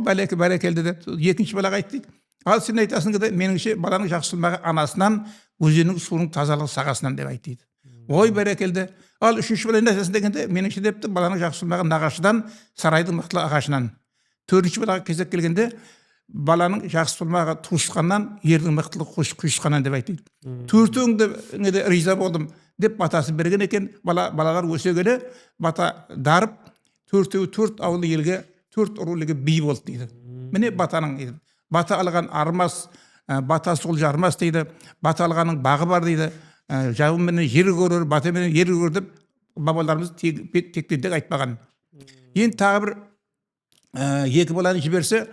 Бәрекелді деп. Екінші балаға айтты дейді: ал сен айтасың да, меніңше баланың жақсы болмағы анасынан, өзеннің суының тазалығы сағасынан деп айтты дейді. Ой, бәрекелді. Ал үшінші бала не айтасың дегенде, меніңше депті, баланың жақсы болмағы нағашыдан, сарайдың мықтылы ағашынан. Төртінші балаға кезек келгенде, баланың жақсы болмағы туысқаннан, ердің мықтылы құйысқаннан деп айтты. Төртеуіңде де риза болдым деп батасын берген екен. Балалар өсе келе бата дарып, төртеуі 4 ауылы елге, 4 руліге би болды дейді. Міне батаның дейді. Бата алған армас, бата сол жармас дейді. Бата алғаның бағы бар дейді. Жауын менен жер көрер, бата менен ер көрер деп бабаларымыз тектендек айтпаған. Енді тағы бір 2 баланы жіберсе,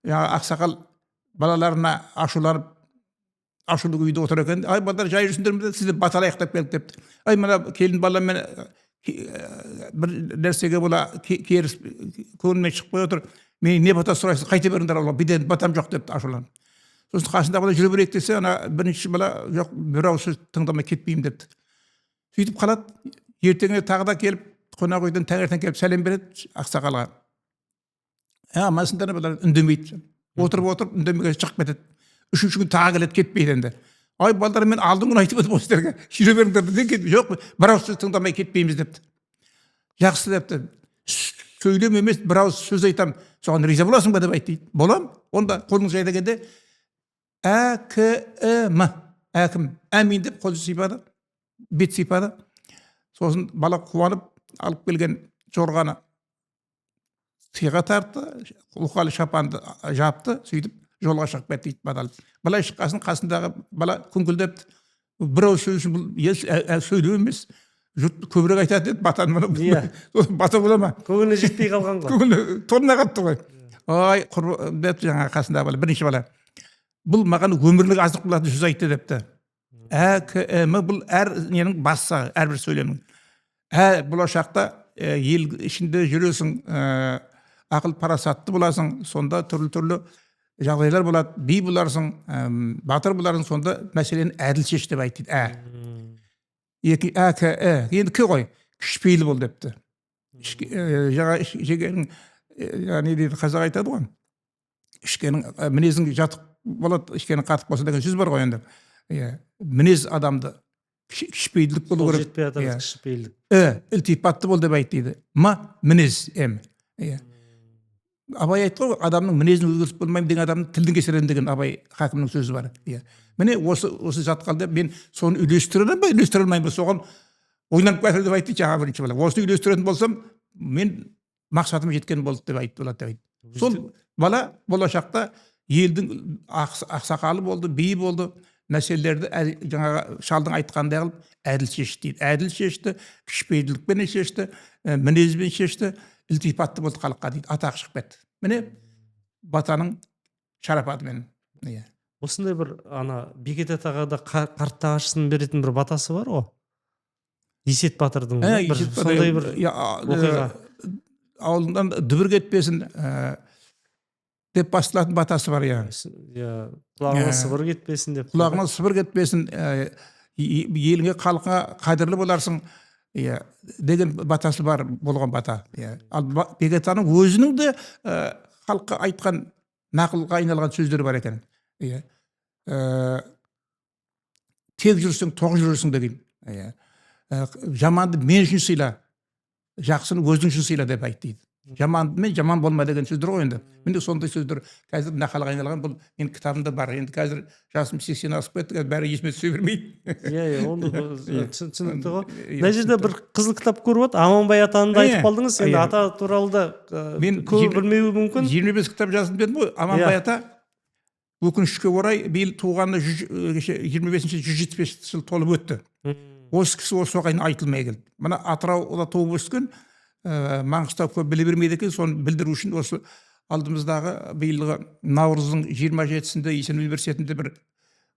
ақсақал балаларына ашуланып, ашулы үйде отыр екен. Ай, балдар жай жүрсіңдер ме? Сізді баталайық деп келдік депті. Ай, мына келін баламен бір нәрсеге бола керіс көңілмен шығып қой отыр. Мен не бата сұрайсыз, қайта беріңдер, Алла, биден батам жоқ депті ашуланып. Сосын қасында бала жүре берейік десе, ана бірінші бала жоқ, бір ауыз сөз тыңдамай кетпеймін депті. Сөйтіп қалады. Ертеңіне тағы да келіп, қонақ үйден таңертең келіп сәлем береді ақсақалға. Амансыңдар балалар, үндемейді. Отырып үндемеген шығып кетеді. Үшінші күн тағы келеді, кетпейді енді. Ай, балдар, мен алдың күн айтып едім осыларға. Жүре беріңдер деп, жоқ, бір ауыз сөз тыңдамай кетпейміз депті. Жақсы депті. Сөйлем емес, бір ауыз сөз айтам, соған риза боласың ба деп айтты. Болам. Онда қолың жай дегенде әкім, әкім, әмин деп қол сипады, бет сипады. Сосын бала қуанып алып келген жорғаны сыйға тартты, ұқалы шапанды жапты, сөйтіп жолға шығып кетті дейді бадалып. Бала шыққасын қасындағы бала күңкілдепті. Бір ауыз сөз үшін бұл сөйлеу емес, жұрт көбірек айтады деді, батаны мұны. Бата бола ма? Көңіліне жетпей қалған ғой. Көңілі торына қатты ғой. Ай, депті жаңағы қасындағы бала, бірінші бала. Бұл маған өмірлік азық болатын сөз айтты депті. Әкімі бұл әр ненің басы, әрбір сөйлемнің. Болашақта ел ішінде жүресің, ақыл парасатты боласың, сонда түрлі жағдайлар болады, би боларсың, батыр боларсың, сонда мәселені әділ шеш деп айтты. Енді ке ғой, кішпейлі бол депті. Жаңа жегенің, не дейді, қазақ айтады ғой, ішкенің мінезің жатық болады, ішкенің қатық болса деген сөз бар ғой енді. Иә, мінез адамды кішіпейілдік болу Сол керек. жетпей жатыр Иә. кішіпейілдік. Ілтипатты бол деп айтты. Мінез, Иә. Абай айтты ғой, адамның мінезін өзгертіп болмаймын деген адамның тілін кесерем деген Абай хакімнің сөзі бар. Иә. Міне осы жатқанда мен соны үйлестіре аламын ба, үйлестіре алмаймын ба, соған ойланып кетер деп айтты жаңа бірінші бала. Осыны үйлестіретін болсам, мен мақсатыма жеткен болды деп айтты. Сол бала болашақта елдің ақсақалы болды, биі болды, мәселелерді жаңағы шалдың айтқандай қылып әділ шешті дейді. Әділ шешті, кішіпейілдікпен шешті, мінезбен шешті, ілтипатты болды халыққа дейді. Атақ шығып кетті. Міне батаның шарапатымен. Иә. Осындай бір Бекет атаға да қарт нағашысын беретін бір батасы бар ғой. Есет батырдың сондай бір оқиға. Ауылынан дүбір кетпесін деп басталатын батасы бар. Құлағына сыбыр кетпесін деп. Құлағына сыбыр кетпесін, еліңе, халқыңа қадірлі боларсың деген батасы бар, болған бата. Ал Бекет атаның өзінің де халыққа айтқан, нақылға айналған сөздері бар екен. Тек жүрсең, тоқ жүрсің деген. Жаманды мен үшін сыйла, жақсыны өзің үшін сыйла деп айтты. Жаманды мен жаман болма деген сөздер ғой енді. Менде сондай сөздер қазір нақалға айналған, бұл менің кітабымда бар. Енді қазір жасым 80 асып кетті, бәрі есіме түсе бермейді. Оны түсінікті ғой. Мына жерде бір қызыл кітап көріп отыр. Аманбай атаны да айтып қалдыңыз. Енді ата туралы да көбі білмеуі мүмкін. 25 кітап жаздым дедім ғой. Аманбай ата өкінішке орай биыл туғанына 25-175 жыл толып өтті. Осы кісі осы оғайын айтылмай келді. Мына Атырауда туып өскен, Маңғыстау көп біле бермейді екен, соны білдіру үшін осы алдымыздағы биылғы наурыздың 27-сінде Есен университетінде бір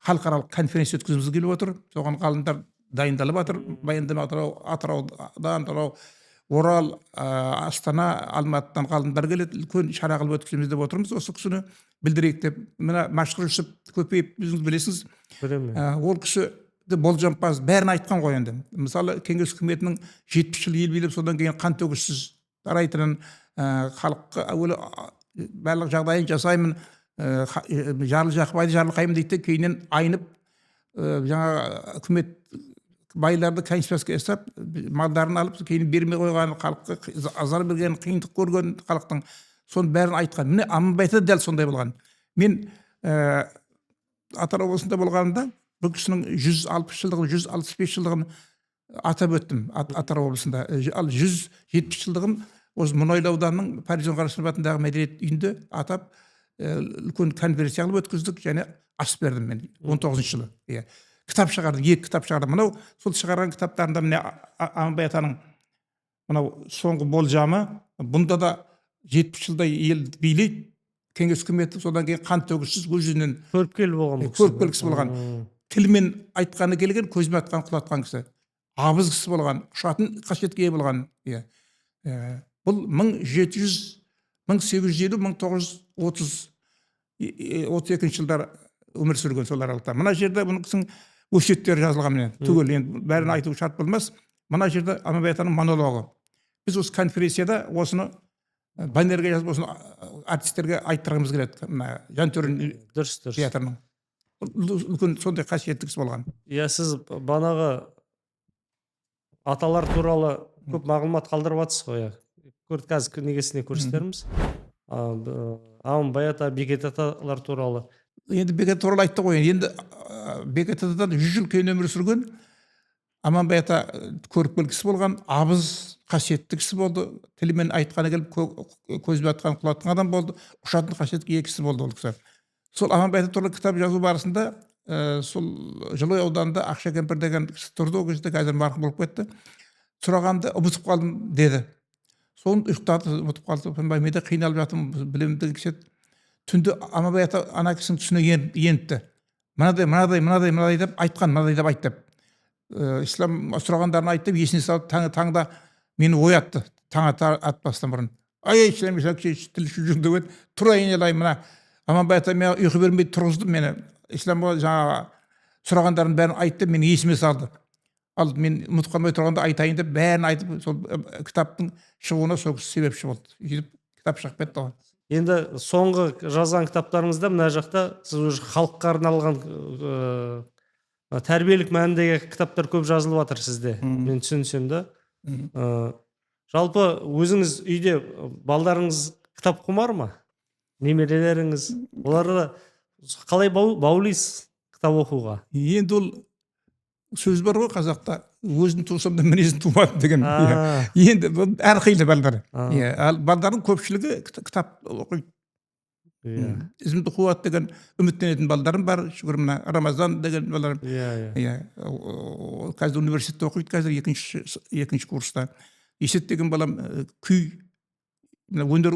халықаралық конференция өткізгіміз келіп отыр. Соған ғалымдар дайындалып жатыр. Баяндама Атыраудан, Орал, Астана, Алматыдан ғалымдар келеді. Үлкен шара қылып өткіземіз деп отырмыз. Осы кісіні білдірейік деп. Мына Машқұр Жүсіп көпейіп, өзіңіз білесіз. Ол кісі болжампаз, бәрін айтқан ғой енді. Мысалы, Кеңес үкіметінің 70 жыл ел билеп, содан кейін қан төгіссіз тарайтынын, халыққа әуелі барлық жағдайын жасаймын, жарлы жақпайды, жарылқаймын дейді, кейіннен айнып, жаңа үкімет байларды конспирацияға жасап, малдарын алып, кейін бермей қойған, халыққа азар берген, қиындық көрген халықтың, соның бәрін айтқан. Міне Аманбайда дәл сондай болған. Мен Атырау облысында болғанымда бұл кісінің 160 жылдығын, 165 жылдығын атап өттім Атырау облысында. Ал 170 жылдығын осы Мұнайлы ауданының Парижан Қарашев атындағы мәдениет үйінде атап үлкен конференция қылып өткіздік, және ас бердім мен 19 жылы. Кітап шығардым, 2 кітап шығардым. Мынау сол шығарған кітаптарында міне Аманбай атаның мынау соңғы болжамы, бұнда да 70 жылдай ел билейді, Кеңес үкіметі, содан кейін қан төгіссіз өзінен көріпкел кісі болған. Тілмен айтқаны келген, көзімен айтқан құлатқан кісі. Абыз кісі болған, ұшатын қасиетке ие болған. Бұл 1850-1932 жылдар өмір сүрген сол аралықта. Мына жерде бұның кісінің өсиеттері жазылған. Түгел, енді бәрін айту шарт болмас. Мына жерде Аманбай атаның монологы. Біз осы конференцияда осыны баннерге жазып, осыны артистерге айттырғымыз келеді. Жантөрин театрының. Үлкен сондай қасиетті кісі болған. Сіз банағы аталар туралы көп мағлұмат қалдырып жатсыз ғой. Қазір негесіне көрсетерміз. Аманбай ата, Бекет аталар туралы. Енді Бекет туралы айтты ғой. Енді Бекет атадан 100 жыл кейін өмір сүрген, Аманбай ата көріпкел кісі болған, абыз қасиетті кісі болды. Тілімен айтқаны келіп, көзбен айтқан құлатқан адам болды. Ұшатын қасиетті кісі болды ол кісі. Сол Аманбай ата туралы кітап жазу барысында, сол Жылой ауданында Ақша кемпір деген кісі тұрды, ол кезде қазір марқұм болып кетті. Сұрағанды ұмытып қалдым деді. Соны ұйықтады, ұмытып қалды. Мен де қиналып жатырмын, білемін деген кісі. Түнде Аманбай ата ана кісінің түсіне еніпті. Мынадай деп айтқан, мынадай деп айтты. Ислам сұрағандарын айтты, есіне салып, таңда мені оятты, таң атпастан бұрын. Ислам тіл жүрді, тұрайын елай, мына Аманбай ата мен ұйқы бермейді, тұрғызды мені. Ислам жаңа сұрағандарын бәрін айтты, мені есіме салды. Ал мен ұмытып қалмай тұрғанда айтайын деп бәрін айтып, сол кітаптың шығуына сол себепші болды. Кітап шығып кетті ғой. Енді соңғы жазған кітаптарыңызда мына жақта сіз уже халыққа арналған тәрбиелік мәніндегі кітаптар көп жазылып жатыр сізде. Мен түсінсем да. Жалпы өзіңіз үйде балдарыңыз кітап құмар ма? Немерелеріңіз, оларды қалай баулайсыз кітап оқуға? Енді ол сөз бар ғой қазақта, өзін тусам да мінезін тумадым деген. Енді бұл әрқилы балдар. Ал балдардың көпшілігі кітап оқиды. Ізімді қуат деген үміттенетін балдарым бар. Шүкір, мына Рамазан деген балдарым. Қазір университетте оқиды, қазір екінші курста. Есет деген балам күй, өнер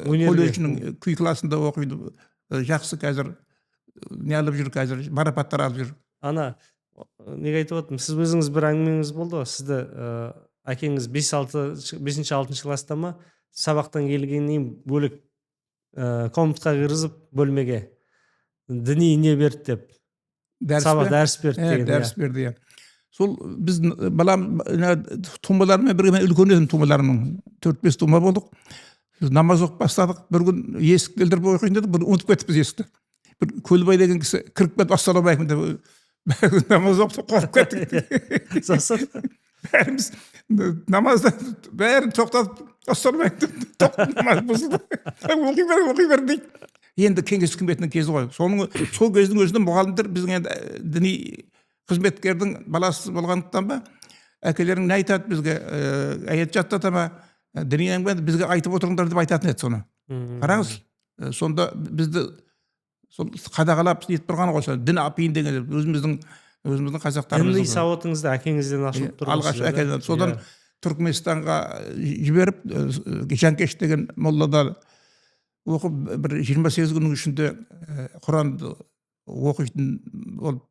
колледжінің күй классында оқиды. Жақсы қазір не алып жүр, қазір марапаттар алып жүр. Ана неге айтып отырмын, сіз өзіңіз бір әңгімеңіз болды ғой, сізді әкеңіз 5-6 класста ма сабақтан келгеннен кейін бөлек комнатқа кіргізіп бөлмеге діни не берді деп, дәріс берді деген. Дәріс берді. Сол біз балам тумаларымен бірге, үлкен едім тумаларымның, 4-5 тума болдық. Намаз оқып бастадық. Bir күн есік келдіріп оқиын дедік, бір ұмытып кетіппіз есікті. Bir Көлбай деген кісі кіріп келіп ассалаумағалейкум деп намаз оқып қорқып кеттік. Сосын бәріміз намазда бәрін тоқтатып ассалаумағалейкум деп намаз бұзылды. Оқи бер дейді. Енді кеңес үкіметінің кезі ғой. Сол кездің өзінде мұғалімдер біздің енді діни қызметкердің баласы болғандықтан ба, әкелерің не айтады бізге, аят жаттата ма, діни әңгіме бізге айтып отырыңдар деп айтатын еді соны. Қараңыз, сонда бізді қадағалап нетіп тұрған ғой, дін апиын деген өзіміздің қазақтарымыз. Діни сауатыңызды әкеңізден ашылып тұрған. Алғаш әкеден. Содан Түркменстанға жіберіп, Жанкеш деген моллада оқып, бір 28 күннің ішінде Құранды оқитын болып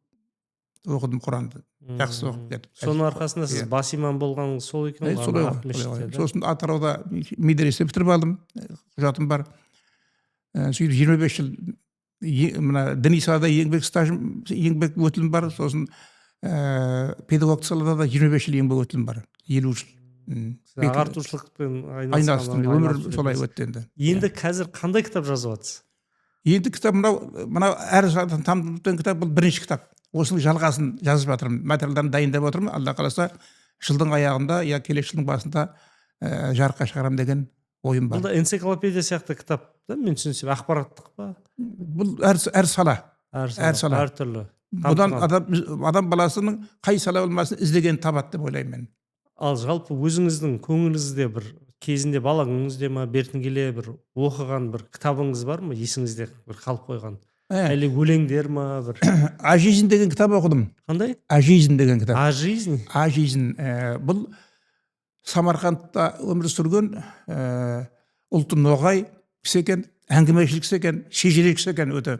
оқыдым, Құранды. Жақсы оқып кетіп. Соның арқасында сіз бас имам болған сол екен ғой. Сосын Атырауда медресе бітіріп алдым, құжатым бар. Сөйтіп 25 жыл мына діни салада еңбек стажым, еңбек өтілім бар. Сосын педагогтық салада да 25 жыл еңбек өтілім бар. 50 жыл. Ағартушылықпен айналыстым. Өмір солай өтті енді. Енді қазір қандай кітап жазып жатсыз? Енді кітап мынау әр жағдан тамтын кітап, бұл бірінші кітап. Осының жалғасын жазып жатырмын. Материалдарын дайындап отырмын. Алла қаласа жылдың аяғында я келесі жылдың басында жарыққа шығарамын деген ойым бар. Бұл да энциклопедия сияқты кітап да, мен түсінсем, ақпараттық па? Бұл әр сала. Әр түрлі. Бұдан адам баласының қай сала болмасын іздеген табады деп ойлаймын мен. Ал жалпы өзіңіздің көңіліңізде бір кезінде бала күніңізде ма, бертін келе бір оқыған бір кітабыңыз бар ма, есіңізде бір қалып қойған? Әлі өлеңдер ма бір? А-жизнь деген кітап оқыдым. Қандай? А-жизнь деген кітап. А-жизнь? А-жизнь. Бұл Самарқандта өмір сүрген ұлты ноғай кісі екен, әңгімешіл кісі екен, шежірек кісі екен өте.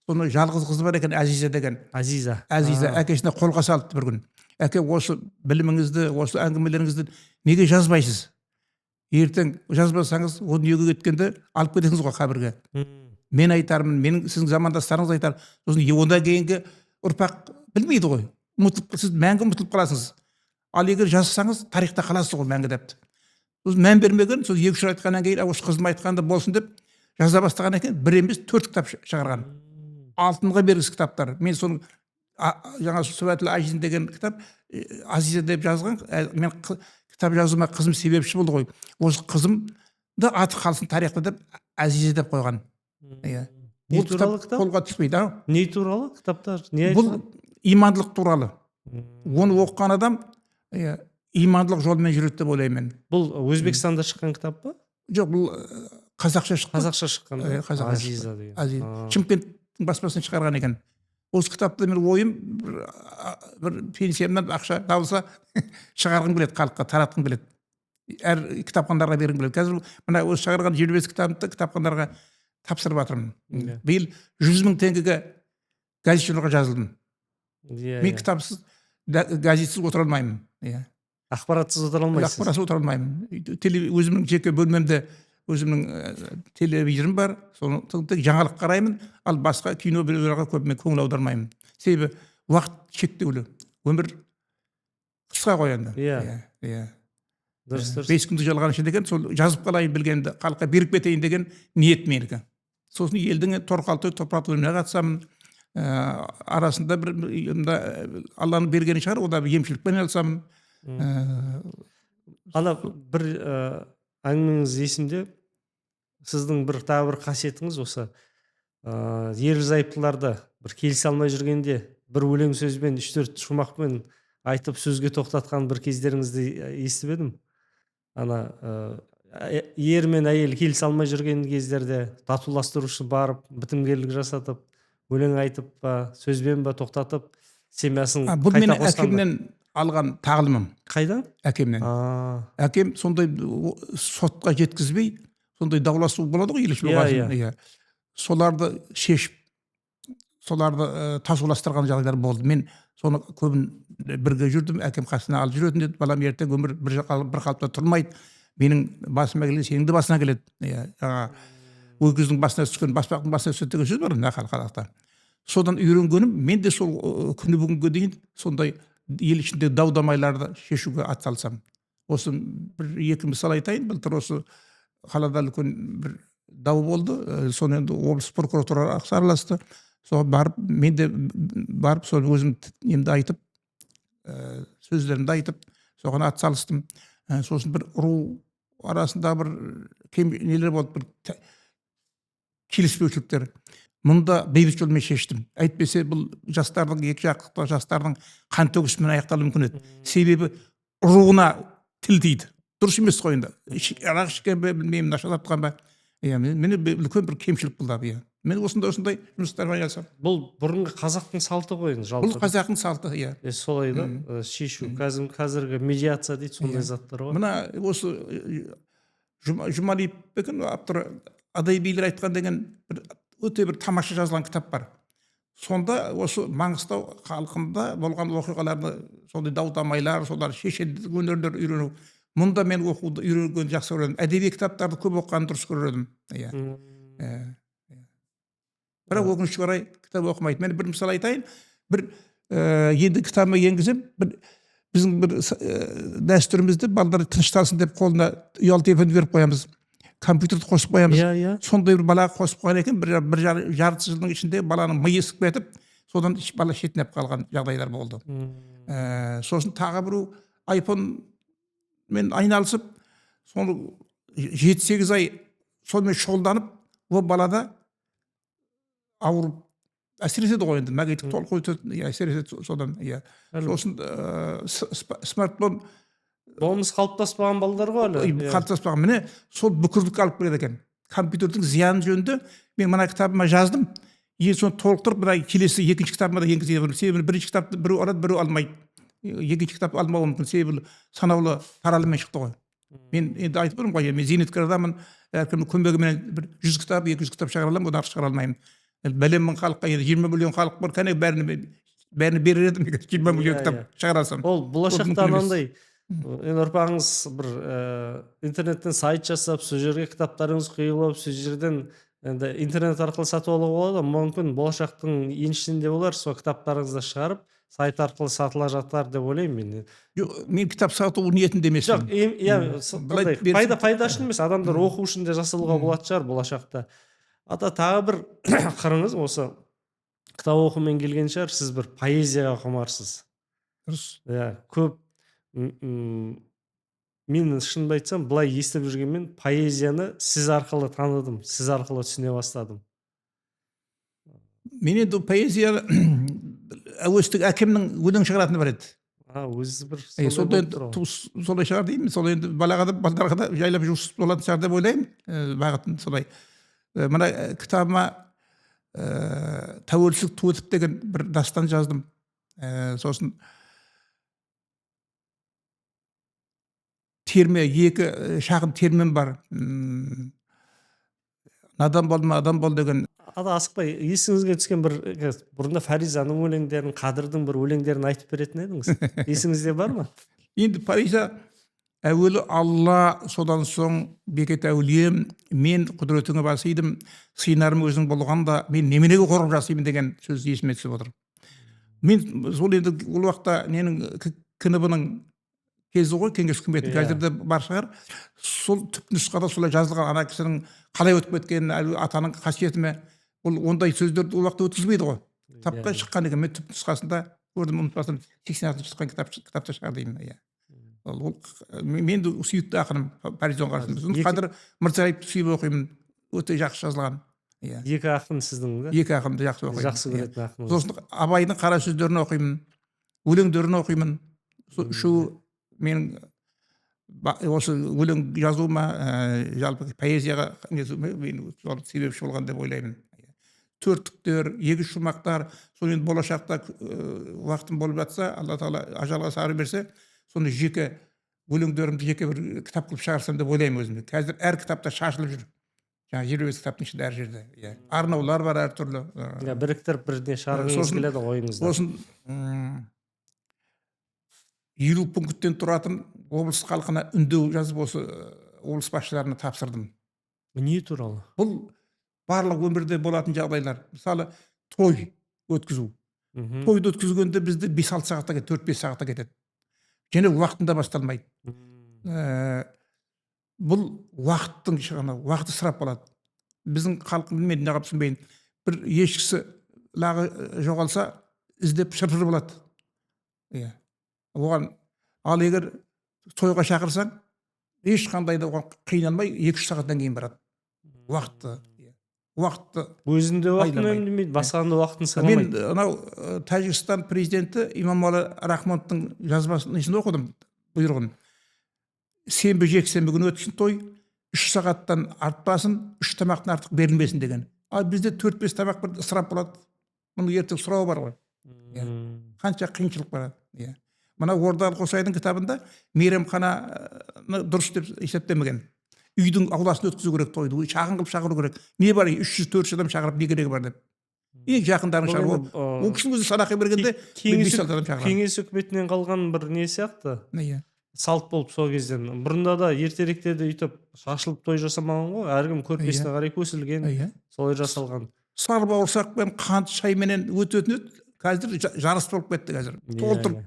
Соның жалғыз қызы бар екен, Азиза деген. Азиза. Әкесіне қолға салды бір күн. Әке, осы біліміңізді, осы әңгімелеріңізді неге жазбайсыз? Ертең жазбасаңыз, о дүниеге кеткенде алып кетесіңіз ғой қабірге. Мен айтармын, менің сіздің замандастарыңыз айтар. Сосын онда кейінгі ұрпақ білмейді ғой. Сіз мәңгі ұмытылып қаласыңыз. Ал егер жазсаңыз, тарихта қаласыз ғой мәңгі депті. Сосын мән бермеген, сол 2-3 жыл айтқаннан кейін, осы қызым айтқанда болсын деп жаза бастаған екен, 1 емес 4 кітап шығарған. Алтынға бергісіз кітаптар. Мен соның жаңа Сүбәтіл А-жизнь деген кітап Азиза деп жазған. Мен кітап жазуыма қызым себепші болды ғой. Осы қызымды аты қалсын тарихта деп Азиза деп қойған. Не туралы кітап? Қолға түспейді. Не туралы кітаптар? Бұл имандылық туралы. Оны оқыған адам имандылық жолмен жүреді деп ойлаймын. Бұл Өзбекстанда шыққан кітап па? Жоқ, бұл қазақша шыққан. Қазақша шыққан. Азиза деген. Шымкенттің баспасынан шығарған екен. Осы кітапты мен ойым бір пенсиямнан ақша табылса шығарғым келеді, халыққа таратқым келеді. Әр кітапханаларға бергім келеді. Қазір мына осы шығарған 25 кітапты кітапханаларға тапсырып жатырмын. Биыл 100.000 теңгеге газетшілерге жазылдым. Мен кітапсыз, газетсіз отыра алмаймын. Ақпаратсыз отыра алмайсыз? Ақпаратсыз отыра алмаймын. Өзімнің жеке бөлмемде өзімнің телевизорым бар, соны тек жаңалық қараймын, ал басқа кино біреулерге көп мен көңіл аудармаймын. Себебі уақыт шектеулі, өмір қысқа ғой енді. дұрыс 5 күндік жалған ішінде екен, сол жазып қалайын білгенді халыққа беріп кетейін деген ниет менікі. Сосын елдің торқалты топыратылымына қатысамын. Арасында бір Алланың бергені шығар, ода бір емшілікпен айналысамын. Ана бір әңгімеңіз есімде, сіздің тағы бір қасиетіңіз осы ерлі зайыптыларды бір келісе алмай жүргенде бір өлең сөзбен 3-4 шумақпен айтып сөзге тоқтатқан бір кездеріңізді естіп едім. Ана ер мен әйел келісе алмай жүрген кездерде татуластырушы барып бітімгерлік жасатып өлең айтып па сөзбен ба тоқтатып семьясын Бұл қайта менің қосқан. әкемнен алған тағылымым. Қайдан? Әкемнен. Әкем сондай сотқа жеткізбей, сондай дауласу болады ғой, елші болғасын. Соларды шешіп, соларды татуластырған жағдайлар болды. Мен соны көбін бірге жүрдім, әкем қасына алып жүретін деді. Балам, ертең өмір бір қалыпта тұрмайды. Менің басыма келеді, сенің де басына келеді. Өгіздің басына түскен, баспақтың басына түседі деген сөз бар халықта. Содан үйренгенім, мен де сол күні бүгінге дейін сондай ел ішінде дау-дамайларды шешуге атсалысам. Осы екі мысал айтайын. Былтыр осы қалада үлкен бір дау болды. Соны енді облыс прокуратурасы араласты. Соған барып, мен де барып, соны өзім немді айтып, сөздерімді айтып, соған атсалыстым. Сосын бір ұру арасында бір нелер болды, бір келіспеушіліктер. Мұнда бейбіт жолмен шештім. Әйтпесе бұл жастардың, екі жақтағы жастардың қан төгісімен аяқталуы мүмкін еді. Себебі руына тіл тиді. Дұрыс емес қой енді. Арақ ішкен бе, білмеймін, наша тартқан ба. Мені үлкен бір кемшілік болды. Мен осындай жұмыстармен айналысам. Бұл бұрынғы қазақтың салты ғой енді жалпы. Бұл қазақтың салты, иә. Солай да, шешу, қазіргі медиация дейді, сондай заттар ғой. Мына осы Жұмалиев екен, автор Адай билер айтқан деген өте бір тамаша жазылған кітап бар. Сонда осы Маңғыстау халқында болған оқиғаларды, сондай дау-дамайлар, солар шешендік өнерлер үйрену. Мұнда мен оқуды үйренгенді жақсы көремін. Әдеби кітаптарды көп оқығанды дұрыс көрдім. Бірақ өкінішке орай кітап оқымайды. Мен бір мысал айтайын. Бір енді кітабыма енгізем, біздің бір дәстүрімізде балалар тынышталсын деп қолына ұялы телефон беріп қоямыз. Компьютерді қосып қоямыз. Сондай бір балаға қосып қойған екен, бір жарты жылдың ішінде баланың миы ісіп кетіп, содан бала шетінеп қалған жағдайлар болды. Сосын тағы бір айфонмен айналысып, соны 7-8 ай сонымен шұғылданып, ол балада ауырып әсіреседі ғой енді, мәгейтік толық өтеді, әсіреседі содан. Сосын смартфон болмыс қалыптаспаған балалар ғой әлі. Қалыптаспаған. Міне сол бүкірлік алып келеді екен. Компьютердің зияны жөнінде мен мына кітабыма жаздым. Соны толықтырып, келесі екінші кітабыма да енгіземін. Себебі бірінші кітапты біреу алады, біреу алмайды. Екінші кітап алмауы мүмкін. Себебі санаулы таралыммен шықты ғой. Мен енді айтып тұрмын ғой, мен зейнеткердамын. Әркімнің көмегімен бір 100 кітап, 200 кітап шығара аламын, одан артық шығара алмаймын. Бәлемнің халыққа енді 20 миллион халық бар, кәне бәріне берер едім, 20 миллион кітап шығара алсам. Ол болашақта анандай ұрпағыңыз бір интернеттен сайт жасап, сол жерге кітаптарыңыз құйылып, сол жерден енді интернет арқылы сатып алуға болады. Мүмкін болашақтың еншісінде олар сол кітаптарыңызды шығарып, сайт арқылы сатыла жатар деп ойлаймын мен. Мен кітап сату ниетінде емеспін. Жоқ, пайда үшін емес, адамдар оқу үшін де жасалуға болады шығар болашақта. Тағы бір қырыңыз осы кітап оқумен келген шығар, сіз бір поэзияға құмарсыз. Көп мен шынымды айтсам, былай естіп жүргенмен поэзияны сіз арқылы таныдым, сіз арқылы түсіне бастадым. Мен енді поэзия әуестік әкемнің өлең шығаратыны бар еді. Өзі бір солай шығар деймін. Сол енді балаларға да жайлап жұмыс болатын шығар деп ойлаймын. Бағытын солай. Мына кітабыма тәуелсіздік ту етіп деген бір дастан жаздым. Сосын терме, екі шағын термен бар. Надан болма, адам бол деген. Асықпай, есіңізге түскен бір бұрында Фаризаның өлеңдерін, Қадырдың бір өлеңдерін айтып беретін едіңіз. Есіңізде бар ма? Енді Фариза әуелі Алла, содан соң бекет әулием, мен құдіретіңе басыйдым, сыйнарым өзің болғанда, мен неменеге қорып жасаймын деген сөз есіме түсіп отыр. Мен сол енді ол уақытта ненің КНБ-ның кезі ғой кеңес үкіметінің. Иә. Қазір де бар шығар. Сол түпнұсқада солай жазылған ана кісінің қалай өтіп кеткенін, әлгі атаның қасиеті ме, ол ондай сөздерді ол уақытта өткізбейді ғой. Тапқа шыққан екен. Мен түпнұсқасында көрдім, ұмытпасам 86 шыққан кітапта шығар деймін. Иә. Ол мен де сүйікті ақыным Паризон Қарсымыз. Қазір Мырзағалиевті сүйіп оқимын. Өте жақсы жазылған. Иә. Екі ақын сіздің да? Екі ақынды жақсы оқимын. Жақсы көретін ақыныңыз. Сосын Абайдың қара сөздерін оқимын, өлеңдерін оқимын. Үшеуі менің осы өлең жазуыма, жалпы поэзияға мен себепші болған деп ойлаймын. Төрттіктер, егіз шумақтар, сол енді болашақта уақытым болып жатса, Алла Тағала ажалға сары берсе, соны жеке өлеңдерімді жеке бір кітап қылып шығарсам деп ойлаймын өзімді. Қазір әр кітапта шашылып жүр. Жаңа 25 кітаптың ішінде әр жерде. Арнаулар бар әртүрлі. Біріктіріп бірден шығарғыңыз келеді ойыңызда. Сосын 50 пункттен тұратын облыс халқына үндеу жазып осы облыс басшыларына тапсырдым. Не туралы? Бұл барлық өмірде болатын жағдайлар. Мысалы, той өткізу. Тойды өткізгенде бізде 5-6 сағатта кетеді, 4-5 сағатта кетеді. Және уақытында басталмайды. Бұл уақыттың шығаны, уақыты сұрап болады. Біздің халқы білмейді, неғып түсінбейін. Бір ешкісі лағы жоғалса, іздеп шыр-шыр болады. Оған, ал егер тойға шақырсаң, ешқандай да оған қиналмай 2-3 сағаттан кейін барады. Уақытты. Өзінде уақытын өндемейді, басқанда уақытын сыйламайды. Мен анау Тәжікстан президенті Имамалы Рахмоновтың жазбасын оқыдым, бұйрығын. Сенбі жексенбі күні өтсін той, 3 сағаттан артпасын, 3 тамақтан артық берілмесін деген. Ал бізде 4-5 тамақ бір ысырап болады. Мұны ертең сұрау бар ғой. Қанша қиыншылық барады. Мына Ордалы Қосайдың кітабында мейрамхананы дұрыс деп есептемеген. Үйдің ауласын өткізу керек тойды, шағын қылып шақыру керек. Не бар, 300-400 адам шақырып не керегі бар деп. Ең жақындарын шақыру. Ол кісінің өзі садақа бергенде 5-6 адам шақырады. Кеңес үкіметінен қалған бір не сияқты? Салт болып сол кезден. Бұрында да ертеректе де үйтіп шашылып той жасамаған ғой. Әркім көрпесіне қарай көсілген, солай жасалған. Сары бауырсақпен, қант шайменен өтетін еді. Қазір жарыс болып кетті қазір. Толтырып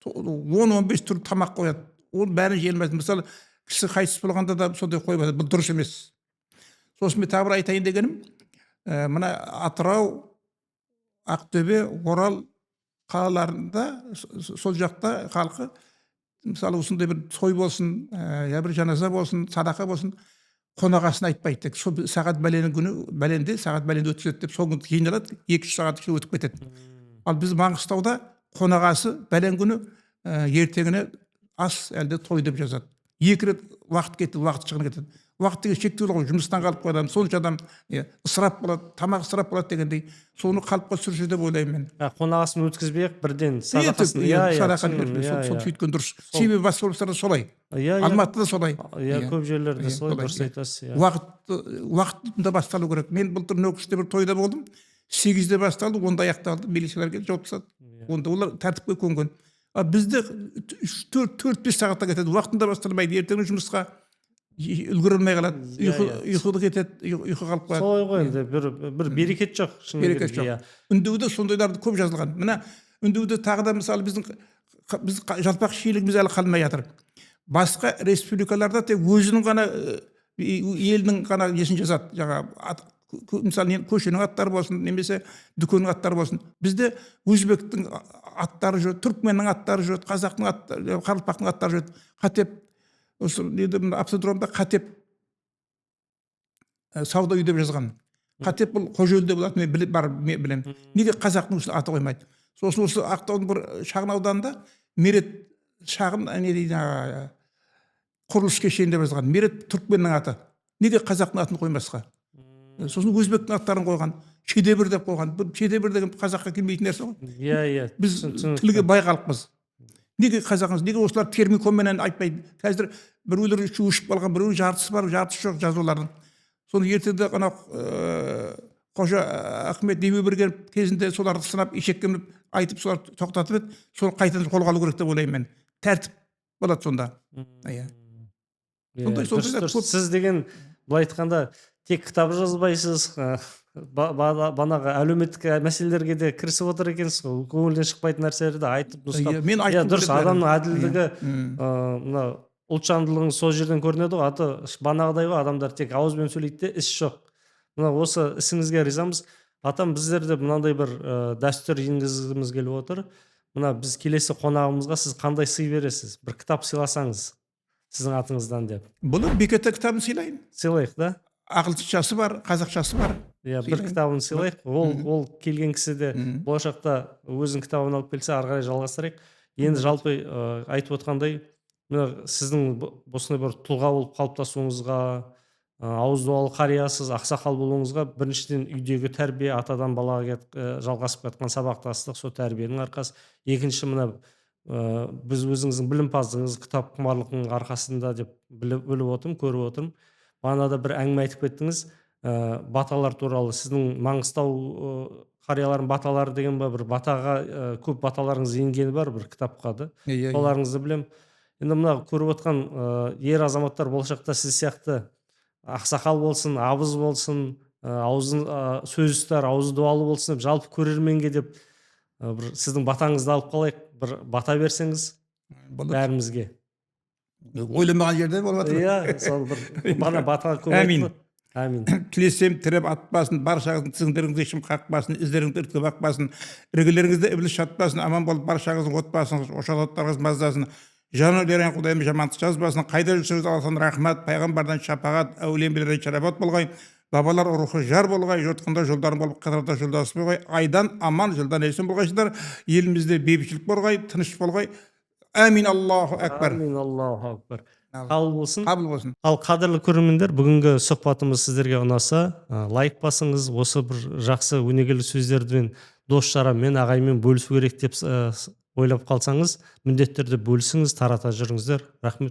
10-15 түрлі тамақ қояды. Ол бәрін желмейді. Мысалы, кісі қайтыс болғанда да сондай қоймады. Бұл дұрыс емес. Сосын мен тағы бір айтайын дегенім, мына Атырау, Ақтөбе, Орал қалаларында, сол жақта халқы, мысалы осындай бір той болсын, я бір жаназа болсын, садақа болсын, қонағасын айтпайды. Сол сағат бәленің күні, бәленде сағат бәленде өткізеді деп, сол күні жиналады, 2-3 сағат ішінде өтіп кетеді. Ал біз Маңғыстауда қонағасы бәлен күні ертеңіне ас әлде той деп жазады. 2 рет уақыт кетті, уақыт шығын кетеді. Уақыт деген шектеулі ғой, жұмыстан қалып қойған, сонша адам ысырап болады, тамақ ысырап болады дегендей, соны қалыпқа түсірсе деп ойлаймын мен. Қонағасын өткізбей-ақ бірден садақасын. Садақаны беріп, сол сөйткен дұрыс. Себебі басқа облыстарда солай. Алматыда солай. Көп жерлерде солай, дұрыс айтасыз. Уақытында басталу керек. Мен былтыр Нөкіште бір тойда болдым. 8-де басталды, 10-да аяқталды, милициялар келіп жауып тастады. Онда олар тәртіпке көнген. Бізде 4-5 сағатта кетеді, уақытында басталмайды, ертеңгі жұмысқа үлгермей қалады, ұйқы кетеді, ұйқы қалып қалады. Солай ғой енді, бір берекет жоқ. Берекет жоқ. Үндеуде сондайларды көп жазылған. Мына үндеуде тағы да мысалы біз жалпақ шиелігіміз әлі қалмай жатыр. Басқа республикаларда тек өзінің ғана елінің ғана несін жазады. Мысалы көшенің аттары болсын, немесе дүкеннің аттары болсын. Бізде өзбектің аттары жүреді, түркменнің аттары жүреді, қазақтың аттары, қарақалпақтың аттары жүреді. Қатеп, осы автодромда Қатеп сауда үй деп жазған. Қатеп бұл Қожөлде болады, мен білем. Неге қазақтың аты қоймайды? Сосын осы Ақтаудың бір шағын ауданында Мерет шағын құрылыс кешені деп жазған. Мерет түркменнің аты. Неге қазақтың атын қоймасқа? Сосын өзбектің аттарын қойған, шедевр деп қойған. Шедевр деген қазаққа келмейтін нәрсе ғой. Біз тілге бай халықпыз. Неге қазағымыз, неге осылар термиконменен айтпайды? Қазір біреулер өшіп қалған, біреулер жартысы бар, жартысы жоқ жазулардың. Соны ертеде ана Қожа Ахмет Немеберген кезінде соларды сынап, ешеккеніп айтып, солар тоқтатып еді, соны қайтадан қолға алу керек деп ойлаймын мен. Тәртіп болады сонда. Сіз деген былай айтқанда тек кітап жазбайсыз, банагы әлеуметтик маселелерге де киришип отур экенсиз го. Көңүлдөн шыкпайтын нерселерди айтып нускап. Мен айткым Дурус, келет бәрін. адамдын адилдиги М. мына ултчандылыгы сол жерден көрүнөт го. Аты банагыдай го, адамдар тек ауыз менен сүйлөйт да, иш жок. Мына осы исиңизге ризамыз. Атам биздерде мындай бир дәстүр енгизгибиз келип отур. Мына биз келесі конагыбызга сиз кандай сый бересиз? Бир китап сыйласаңыз сиздин атыңыздан деп. Бұл бекете кітабын сыйлайын. Сыйлайык да. Ағылшыншасы бар, қазақшасы бар. Бир Сыйлайын. китабын сыйлайык. Ол келген киси де Мгм. болашакта өзүнүн китабын алып келсе, ары карай жалгастырайык. Енді жалпы айтып аткандай, мына сиздин осындай бир тулга болуп калыптасууңузга, ауыз дуалы карыясыз, аксакал болууңузга биринчиден үйдөгү тарбия, атадан балага жалгасып жаткан сабакташтык, сол тарбиянын аркасы. Экинчи, мына биз өзүңүздүн билимпаздыгыңыз, китап кумарлыгыңыздын аркасында деп билип отурум, көрүп отурум. Манада бир әңгіме айтып кеттіңіз, баталар туралы. Сіздің Маңғыстау қарияларының баталары деген бір батаға көп баталарыңыз енгені бар бір кітапқа да. Соларыңызды білем. Енді мына көріп отқан ер азаматтар болашақта сіз сияқты ақсақал болсын, абыз болсын, аузын сөз ұстар, аузы дуалы болсын деп, жалпы көрерменге деп бір сіздің батаңызды алып қалайық, бір бата берсеңіз бәрімізге. Ойламаған жерде болып жатыр. Иә, сол бір бана бата көп Әмин. айтты. Әмин. Тілесем тіреп атпасын, баршаңыздың тізгіндеріңізді ешкім қақпасын, іздеріңізді іркіп бақпасын, іргелеріңізді ібліс шатпасын, аман болып баршаңыздың отбасыңыз, ошалаттарыңыз маздасын, жан өлерен құдайым жаманты жазбасын, қайда жүрсеңіз алсын рахмат, пайғамбардан шапағат, әулиен білерден шарапат болғай, бабалар рухы жар болғай, жұртқында жолдарын болып қатарда жолдасы болғай, айдан аман, жылдан есен болғайсыздар, елімізде бейбітшілік болғай, тыныш болғай. Әмин, Аллаху әкбар. Әмин, Аллаху әкбар. Қабыл болсын. Қабыл болсын. Ал қадірлі көрермендер, бүгінгі сұхбатымыз сіздерге ұнаса, лайк басыңыз, осы бір жақсы өнегелі сөздерден дос жараммен, ағаймен бөлісу керек деп ойлап қалсаңыз, міндетті түрде бөлісіңіз, тарата жүріңіздер. Рахмет.